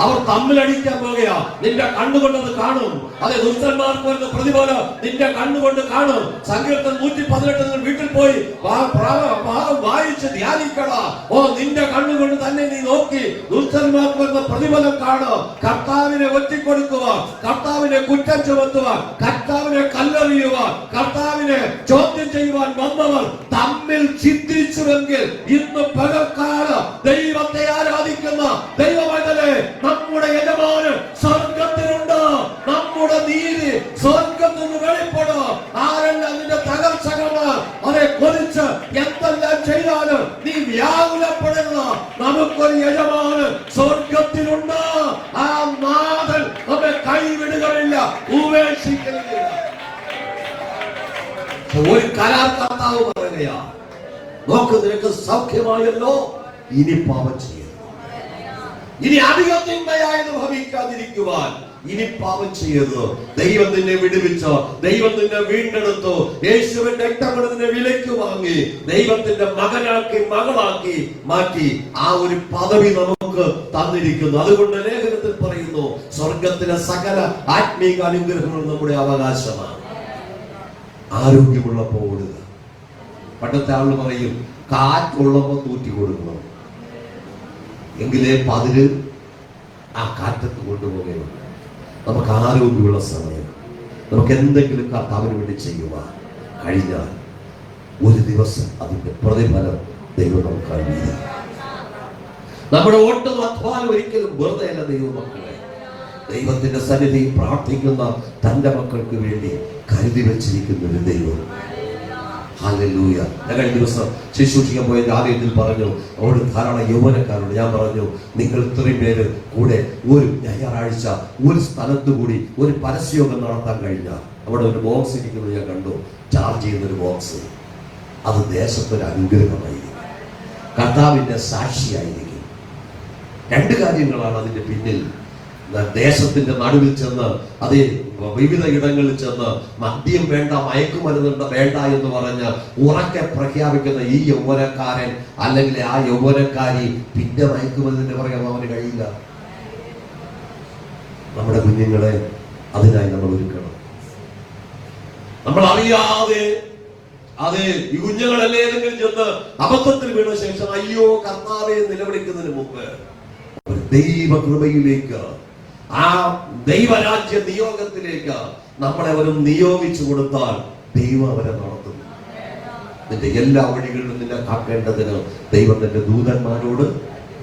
അവർ തമ്മിലടിക്കാൻ പോകുകയാ. നിന്റെ കണ്ണുകൊണ്ടത് കാണും. അതെ, ദുഷ്ടന്മാർക്ക് വരുന്ന പ്രതിഫലം നിന്റെ കണ്ണുകൊണ്ട് കാണും. സങ്കീർത്തനം 118 നിങ്ങൾ വീട്ടിൽ പോയി വായിച്ച് ധ്യാനിക്കട. നിന്റെ കണ്ണുകൊണ്ട് തന്നെ നീ നോക്കി ദുഷ്ടന്മാർക്ക് വരുന്ന പ്രതിഫലം കാണും. കർത്താവിനെ ഒറ്റിക്കൊടുക്കുക, കർത്താവിനെ കുറ്റം ചുമത്തുക, കർത്താവിനെ കല്ലെറിയുക, കർത്താവിനെ ചോദ്യം ചെയ്യുവാൻ വന്നവർ തമ്മിൽ ചിന്തിച്ചുവെങ്കിൽ ഇന്ന് പകൽക്കാലം ദൈവത്തെ ആരാധിക്കുന്ന ദൈവമേ, നമ്മുടെ യജമാനൻ സ്വർഗത്തിലുണ്ട്. നമ്മുടെ നീതി സ്വർഗത്തിൽ നിന്ന് വെളിപ്പെടും. ആരെല്ലാം നിന്റെ തകർച്ചകള് അതെ കൊതിച്ച് എന്തെല്ലാം ചെയ്താലും നീ വ്യാകുലപ്പെടരുത്. നമുക്കൊരു യജമാനൻ സ്വർഗത്തിലുണ്ട്. ആ നാഥൻ നമ്മെ കൈവിടുകയില്ല, ഉപേക്ഷിക്കുകയില്ല. ഒരു കലാകർത്താവ് പറയുകയാ, നോക്ക്, നിനക്ക് സൗഖ്യമായല്ലോ, ഇനി പാപം ചെയ്യും. ഇനി അധികം തിന്മയായത് ഭവിക്കാതിരിക്കുവാൻ ഇനി പാപം ചെയ്യരുത്. ദൈവം നിന്നെ വിടുവിച്ചു, ദൈവം നിന്നെ വീണ്ടെടുത്തു, യേശുവിന്റെ രക്തം നിന്നെ വിലയ്ക്ക് വാങ്ങി, ദൈവത്തിന്റെ മകനാക്കി മകളാക്കി മാറ്റി. ആ ഒരു പദവി നമുക്ക് തന്നിരിക്കുന്നു. അതുകൊണ്ട് ലേഖനത്തിൽ പറയുന്നു, സ്വർഗത്തിലെ സകല ആത്മീക അനുഗ്രഹങ്ങളും നമ്മുടെ അവകാശമാണ്. ആരോഗ്യമുള്ളപ്പോ ഓടുക. പണ്ടത്തെ ആള് പറയും, കാറ്റുള്ളപ്പോ തൂറ്റി കൊടുക്കണം, എങ്കിലേ പതിര് ആ കാറ്റത്ത് കൊണ്ടുപോകുകയുള്ളൂ. നമുക്ക് ആരോഗ്യമുള്ള സമയം നമുക്ക് എന്തെങ്കിലും കർത്താവിന് വേണ്ടി ചെയ്യുവാൻ കഴിഞ്ഞാൽ ഒരു ദിവസം അതിന്റെ പ്രതിഫലം ദൈവം നമുക്ക് അറിയില്ല. നമ്മുടെ ഓട്ടം അധ്വാനം ഒരിക്കലും വെറുതെ അല്ല. ദൈവമക്കളെ, ദൈവത്തിന്റെ സന്നിധിയിൽ പ്രാർത്ഥിക്കുന്ന തന്റെ മക്കൾക്ക് വേണ്ടി കരുതി വെച്ചിരിക്കുന്ന ഒരു ദൈവം. ഹല്ലേലൂയ. കഴിഞ്ഞ ദിവസം ശുശ്രൂഷിക്കാൻ പോയ ആലയത്തിൽ പറഞ്ഞു, അവിടെ ധാരാളം യൗവനക്കാരുണ്ട്. ഞാൻ പറഞ്ഞു, നിങ്ങൾ ഇത്രയും പേര് കൂടെ ഒരു ഞായറാഴ്ച ഒരു സ്ഥലത്ത് കൂടി ഒരു പരസ്യയോഗം നടത്താൻ കഴിഞ്ഞാൽ അവിടെ ഒരു ബോക്സ് ഇരിക്കുന്നത് ഞാൻ കണ്ടു. ചാർജ് ചെയ്യുന്നൊരു ബോക്സ്. അത് ദേശത്തൊരു അനുഗ്രഹമായിരിക്കും, കർത്താവിന്റെ സാക്ഷിയായിരിക്കും. 2 കാര്യങ്ങളാണ് അതിന്റെ പിന്നിൽ. ദേശത്തിന്റെ നടുവിൽ ചെന്ന്, അതേ വിവിധ ഇടങ്ങളിൽ ചെന്ന് മദ്യം വേണ്ട, മയക്കുമരുന്ന് വേണ്ട എന്ന് പറഞ്ഞ് ഉറക്കെ പ്രഖ്യാപിക്കുന്ന ഈ യൗവനക്കാരൻ അല്ലെങ്കിൽ ആ യൗവനക്കാരി പിന്നെ മയക്കുമരുന്നിന്റെ പറയാൻ അവന് കഴിയില്ല. നമ്മുടെ കുഞ്ഞുങ്ങളെ അതിനായി നമ്മൾ ഒരുക്കണം. നമ്മൾ അറിയാതെ അതെ ഈ കുഞ്ഞുങ്ങളല്ലേ ഏതെങ്കിലും ചെന്ന് അബദ്ധത്തിൽ വീണ ശേഷം അയ്യോ കർത്താവെ നിലവിളിക്കുന്നതിന് മുമ്പ് ദൈവകൃപയിലേക്ക്, ആ ദൈവരാജ്യ നിയോഗത്തിലേക്ക് നമ്മളെ അവരും നിയോഗിച്ചു കൊടുത്താൽ ദൈവം അവരെ നടത്തും. നിന്റെ എല്ലാ വഴികളിലും നിന്നെ കാക്കേണ്ടതിന് ദൈവം തന്റെ ദൂതന്മാരോട്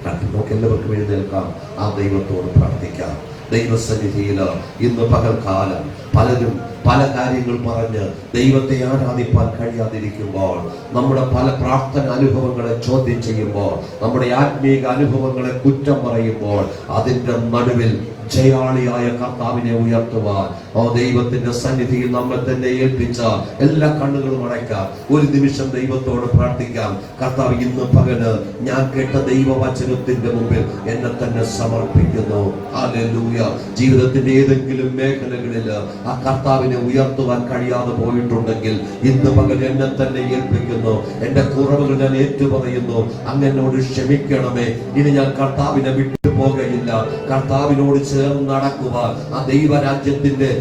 നമുക്ക് എല്ലാവർക്കും എഴുന്നേൽക്കാം, ആ ദൈവത്തോട് പ്രാർത്ഥിക്കാം. ദൈവസന്നിധിയിൽ ഇന്ന് പകൽക്കാലം പലരും പല കാര്യങ്ങൾ പറഞ്ഞ് ദൈവത്തെ ആരാധിപ്പാൻ കഴിയാതിരിക്കുമ്പോൾ, നമ്മുടെ പല പ്രാർത്ഥന അനുഭവങ്ങളെ ചോദ്യം ചെയ്യുമ്പോൾ, നമ്മുടെ ആത്മീക അനുഭവങ്ങളെ കുറ്റം പറയുമ്പോൾ, അതിന്റെ നടുവിൽ ജയാളിയായ കർത്താവിനെ ഉയർത്തുവാൻ ദൈവത്തിന്റെ സന്നിധിയിൽ നമ്മെ തന്നെ ഏൽപ്പിച്ച എല്ലാ കണ്ണുകളും അടയ്ക്കാം. ഒരു നിമിഷം ദൈവത്തോട് പ്രാർത്ഥിക്കാം. കർത്താവ്, ഇന്ന് പകല് ഞാൻ കേട്ട ദൈവവചനത്തിന്റെ മുമ്പിൽ എന്നെ തന്നെ സമർപ്പിക്കുന്നു. ഹല്ലേലൂയ. ജീവിതത്തിന്റെ ഏതെങ്കിലും മേഖലകളിൽ ആ കർത്താവിനെ ഉയർത്തുവാൻ കഴിയാതെ പോയിട്ടുണ്ടെങ്കിൽ ഇന്ന് പകൽ എന്നെ തന്നെ ഏൽപ്പിക്കുന്നു. എന്റെ കുറവുകൾ ഞാൻ ഏറ്റുപറയുന്നു. അങ്ങനോട് ക്ഷമിക്കണമേ. ഇനി ഞാൻ കർത്താവിനെ വിട്ടുപോകയില്ല. കർത്താവിനോട് ചേർന്ന് നടക്കുവാൻ, ആ ദൈവരാജ്യത്തിന്റെ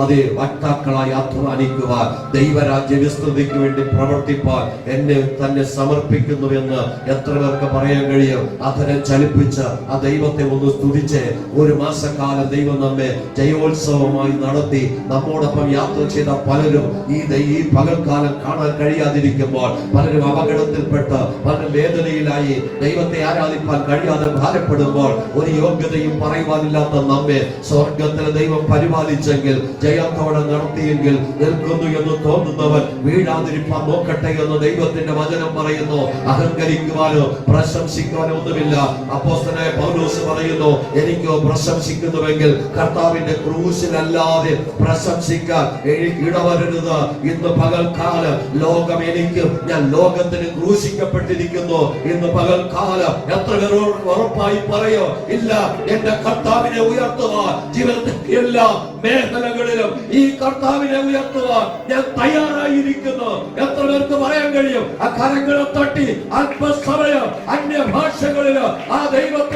അതേ വക്താക്കളായി അധ്വാനിക്കുവാൻ, ദൈവരാജ്യ വിസ്തൃതിക്ക് വേണ്ടി പ്രവർത്തിപ്പാൻ എന്നെ തന്നെ സമർപ്പിക്കുന്നു എന്ന് എത്ര പേർക്ക് പറയാൻ കഴിയും? അധരം ചലിപ്പിച്ച് ആ ദൈവത്തെ ഒന്ന് സ്തുതിച്ച് ഒരു മാസക്കാലം ദൈവം നമ്മെ ജയോത്സവമായി നടത്തി നമ്മോടൊപ്പം യാത്ര ചെയ്ത പലരും ഈ പകൽക്കാലം കാണാൻ കഴിയാതിരിക്കുമ്പോൾ, പലരും അപകടത്തിൽപ്പെട്ട് പലരും വേദനയിലായി ദൈവത്തെ ആരാധിപ്പാൻ കഴിയാതെ ഭാരപ്പെടുമ്പോൾ, ഒരു യോഗ്യതയും പറയുവാനില്ലാത്ത നമ്മെ സ്വർഗത്തിലെ ദൈവം പരിപാലിച്ചെങ്കിൽ, ജയത്തോടെ നടത്തിയെങ്കിൽ, നിൽക്കുന്നു എന്ന് തോന്നുന്നവൻ വീഴാതിരിപ്പാൻ നോക്കട്ടെ എന്ന് ദൈവത്തിന്റെ വചനം പറയുന്നു. അഹങ്കരിക്കുവാനോ പ്രശംസിക്കുവാനോ ഒന്നുമില്ല. അപ്പോസ്തലനായ പൗലോസ് പറയുന്നു, എനിക്കോ പ്രശംസിക്കുന്നുവെങ്കിൽ കർത്താവിന്റെ ക്രൂശിലല്ലാതെ പ്രശംസിക്കാൻ എനിക്ക് ഇടവരരുത്. ഇന്ന് പകൽക്കാലം ലോകം എനിക്കും ഞാൻ ലോകത്തിന് ക്രൂശിക്കപ്പെട്ടിരിക്കുന്നു. ഇന്ന് പകൽക്കാലം എത്ര പേർ ഉറപ്പായി പറയോ? ഇല്ല, എന്റെ കർത്താവിനെ ഉയർത്തുവാൻ ജീവിതത്തിന്റെ എല്ലാ മേഖലകളിലും ഈ കർത്താവിനെ ഉയർത്തുവാൻ ഞാൻ തയ്യാറായിരിക്കുന്നു. എത്ര പേർക്ക് പറയാൻ കഴിയും? ആ കരങ്ങളെ തട്ടി അല്പസമയം അന്യഭാഷകളില് ആ ദൈവത്തെ